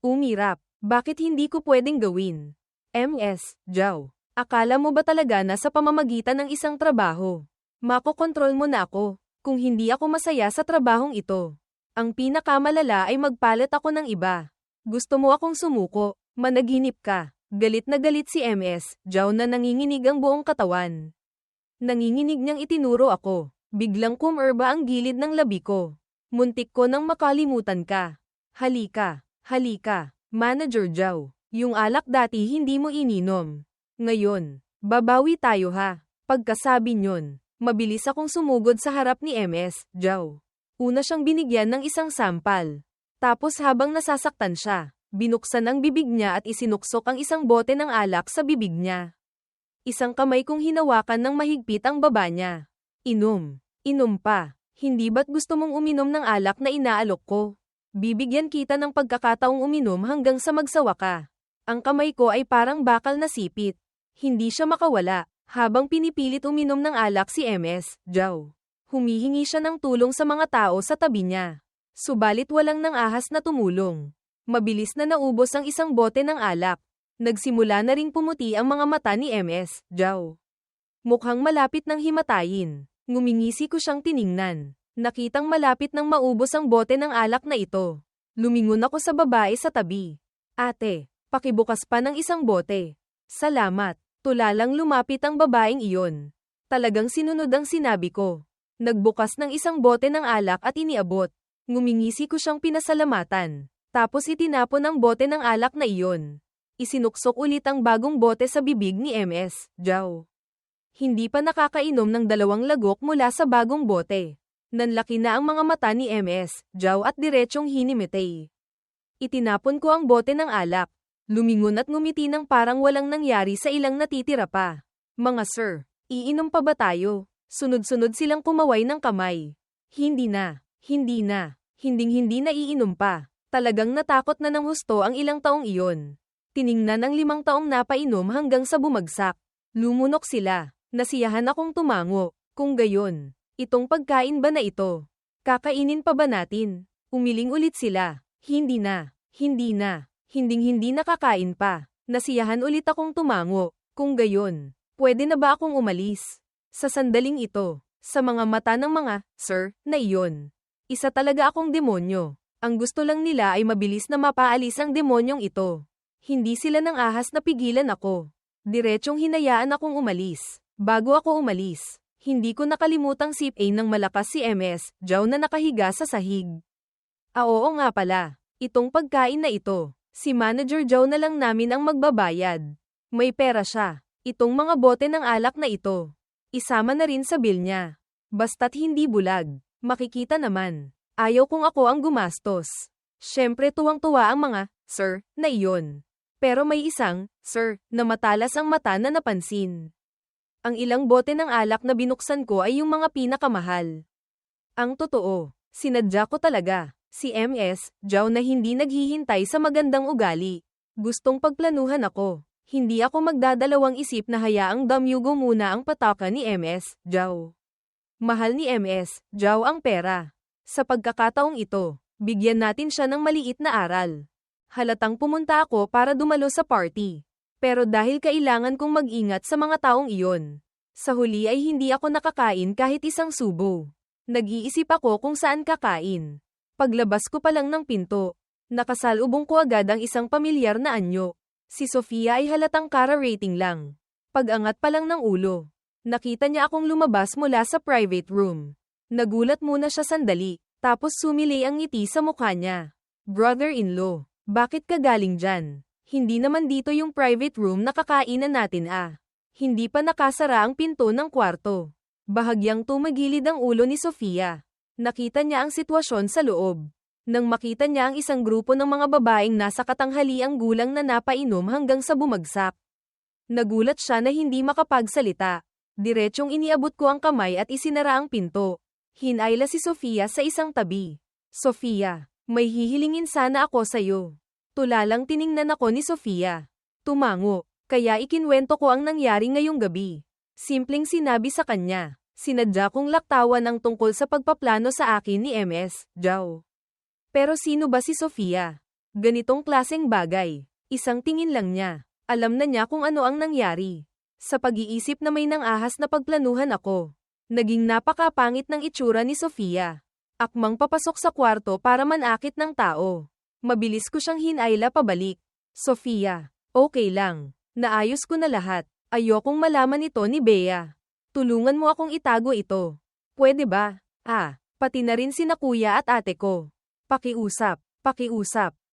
Umirap, bakit hindi ko pwedeng gawin? MS, Zhao, akala mo ba talaga na sa pamamagitan ng isang trabaho? Makokontrol mo na ako, kung hindi ako masaya sa trabahong ito. Ang pinakamalala ay magpalit ako ng iba. Gusto mo akong sumuko, managinip ka. Galit na galit si MS, Zhao na nanginginig ang buong katawan. Nanginginig niyang itinuro ako. Biglang kumurba ang gilid ng labi ko. Muntik ko nang makalimutan ka. Halika, Manager Zhao. Yung alak dati hindi mo ininom. Ngayon, babawi tayo ha. Pagkasabi niyon, mabilis akong sumugod sa harap ni MS, Zhao. Una siyang binigyan ng isang sampal. Tapos habang nasasaktan siya, binuksan ang bibig niya at isinuksok ang isang bote ng alak sa bibig niya. Isang kamay kong hinawakan ng mahigpit ang baba niya. Inom pa. Hindi ba't gusto mong uminom ng alak na inaalok ko? Bibigyan kita ng pagkakataong uminom hanggang sa magsawa ka. Ang kamay ko ay parang bakal na sipit. Hindi siya makawala, habang pinipilit uminom ng alak si MS, Zhao. Humihingi siya ng tulong sa mga tao sa tabi niya. Subalit walang nang ahas na tumulong. Mabilis na naubos ang isang bote ng alak. Nagsimula na ring pumuti ang mga mata ni MS, Zhao. Mukhang malapit ng himatayin. Ngumingisi ko siyang tiningnan. Nakitang malapit nang maubos ang bote ng alak na ito. Lumingon ako sa babae sa tabi. Ate, pakibukas pa ng isang bote. Salamat. Tulalang lumapit ang babaeng iyon. Talagang sinunod ang sinabi ko. Nagbukas ng isang bote ng alak at iniabot. Ngumingisi ko siyang pinasalamatan. Tapos itinapon ang bote ng alak na iyon. Isinuksok ulit ang bagong bote sa bibig ni MS, Zhao. Hindi pa nakakainom ng 2 lagok mula sa bagong bote. Nanlaki na ang mga mata ni MS, Zhao at diretsyong hinimitay. Itinapon ko ang bote ng alak. Lumingon at ngumiti ng parang walang nangyari sa ilang natitira pa. Mga sir, iinom pa ba tayo? Sunod-sunod silang kumaway ng kamay. Hindi na, hinding-hindi na iinom pa. Talagang natakot na ng husto ang ilang taong iyon. Tiningnan ang 5 taong napainom hanggang sa bumagsak. Lumunok sila. Nasiyahan akong tumango. Kung gayon, itong pagkain ba na ito? Kakainin pa ba natin? Umiling ulit sila. Hindi na, hinding-hindi nakakain pa. Nasiyahan ulit akong tumango. Kung gayon, pwede na ba akong umalis? Sa sandaling ito, sa mga mata ng mga, sir, na iyon. Isa talaga akong demonyo. Ang gusto lang nila ay mabilis na mapaalis ang demonyong ito. Hindi sila nang ahas na pigilan ako. Diretsyong hinayaan akong umalis. Bago ako umalis, hindi ko nakalimutang sip-in ng malakas si MS, Zhao na nakahiga sa sahig. Oo nga pala, itong pagkain na ito, si Manager Zhao na lang namin ang magbabayad. May pera siya. Itong mga bote ng alak na ito. Isama na rin sa bill niya. Basta't hindi bulag. Makikita naman. Ayaw kung ako ang gumastos. Siyempre tuwang-tuwa ang mga, sir, na iyon. Pero may isang, sir, na matalas ang mata na napansin. Ang ilang bote ng alak na binuksan ko ay yung mga pinakamahal. Ang totoo, sinadya ko talaga. Si MS, Zhao na hindi naghihintay sa magandang ugali. Gustong pagplanuhan ako. Hindi ako magdadalawang isip na hayaang damyugo muna ang pataka ni MS, Zhao. Mahal ni MS, Zhao ang pera. Sa pagkakataong ito, bigyan natin siya ng maliit na aral. Halatang pumunta ako para dumalo sa party. Pero dahil kailangan kong mag-ingat sa mga taong iyon, sa huli ay hindi ako nakakain kahit isang subo. Nag-iisip ako kung saan kakain. Paglabas ko pa lang ng pinto, nakasalubong ko agad ang isang pamilyar na anyo. Si Sofia ay halatang kara-rating lang. Pag-angat pa lang ng ulo, nakita niya akong lumabas mula sa private room. Nagulat muna siya sandali, tapos sumilay ang ngiti sa mukha niya. Brother-in-law, bakit ka galing dyan? Hindi naman dito yung private room na kakainan natin ah. Hindi pa nakasara ang pinto ng kwarto. Bahagyang tumagilid ang ulo ni Sofia. Nakita niya ang sitwasyon sa loob. Nang makita niya ang isang grupo ng mga babaeng nasa katanghaliang gulang na napainom hanggang sa bumagsak. Nagulat siya na hindi makapagsalita. Diretsyong iniabot ko ang kamay at isinara ang pinto. Hinayla si Sofia sa isang tabi. Sofia, may hihilingin sana ako sa'yo. Tulalang tiningnan ako ni Sofia. Tumango, kaya ikinwento ko ang nangyari ngayong gabi. Simpleng sinabi sa kanya. Sinadya kong laktawan ang tungkol sa pagpaplano sa akin ni MS, Zhao. Pero sino ba si Sofia? Ganitong klaseng bagay. Isang tingin lang niya. Alam na niya kung ano ang nangyari. Sa pag-iisip na may nang-ahas na pagplanuhan ako. Naging napakapangit ng itsura ni Sofia. Akmang papasok sa kwarto para manakit ng tao. Mabilis ko siyang hinayla pabalik. Sofia, okay lang. Naayos ko na lahat. Ayokong malaman ito ni Bea. Tulungan mo akong itago ito. Pwede ba? Pati na rin sina kuya at ate ko. Pakiusap.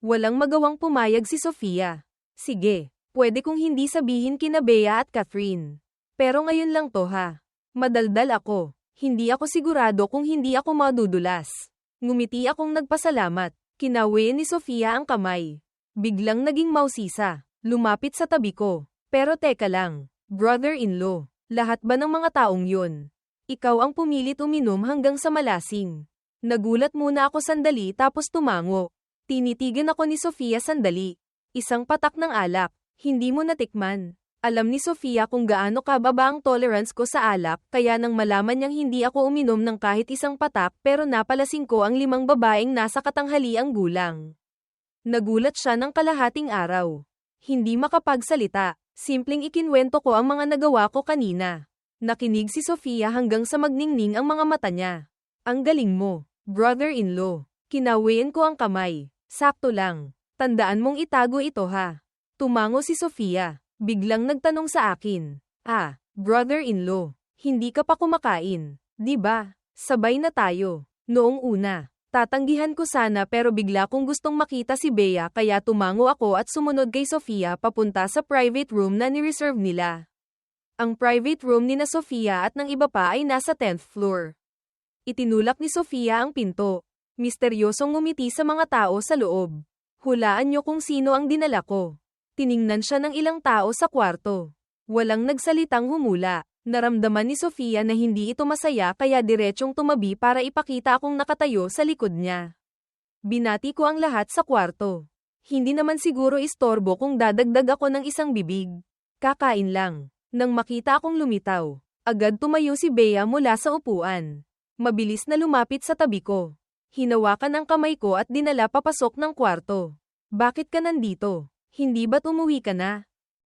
Walang magawang pumayag si Sofia. Sige, pwede kong hindi sabihin kina Bea at Catherine. Pero ngayon lang to ha. Madaldal ako. Hindi ako sigurado kung hindi ako madudulas. Ngumiti akong nagpasalamat. Kinawi ni Sofia ang kamay. Biglang naging mausisa. Lumapit sa tabi ko. Pero teka lang, brother-in-law. Lahat ba ng mga taong yun? Ikaw ang pumilit uminom hanggang sa malasing. Nagulat muna ako sandali tapos tumango. Tinitigan ako ni Sofia sandali. Isang patak ng alak. Hindi mo natikman. Alam ni Sofia kung gaano kababa ang tolerance ko sa alak, kaya nang malaman niyang hindi ako uminom ng kahit isang patak pero napalasing ko ang 5 babaeng nasa katanghaliang gulang. Nagulat siya ng kalahating araw. Hindi makapagsalita. Simpleng ikinwento ko ang mga nagawa ko kanina. Nakinig si Sofia hanggang sa magningning ang mga mata niya. Ang galing mo, brother-in-law. Kinawian ko ang kamay. Sakto lang. Tandaan mong itago ito ha. Tumango si Sofia. Biglang nagtanong sa akin. Brother-in-law. Hindi ka pa kumakain, di ba? Sabay na tayo. Noong una. Tatanggihan ko sana pero bigla kong gustong makita si Bea kaya tumango ako at sumunod kay Sofia papunta sa private room na ni-reserve nila. Ang private room ni na Sofia at ng iba pa ay nasa 10th floor. Itinulak ni Sofia ang pinto. Misteryosong ngumiti sa mga tao sa loob. Hulaan niyo kung sino ang dinala ko. Tiningnan siya ng ilang tao sa kwarto. Walang nagsalitang humula. Naramdaman ni Sofia na hindi ito masaya kaya diretsyong tumabi para ipakita akong nakatayo sa likod niya. Binati ko ang lahat sa kwarto. Hindi naman siguro istorbo kung dadagdag ako ng isang bibig. Kakain lang. Nang makita akong lumitaw, agad tumayo si Bea mula sa upuan. Mabilis na lumapit sa tabi ko. Hinawakan ang kamay ko at dinala papasok ng kwarto. Bakit ka nandito? Hindi ba't umuwi ka na?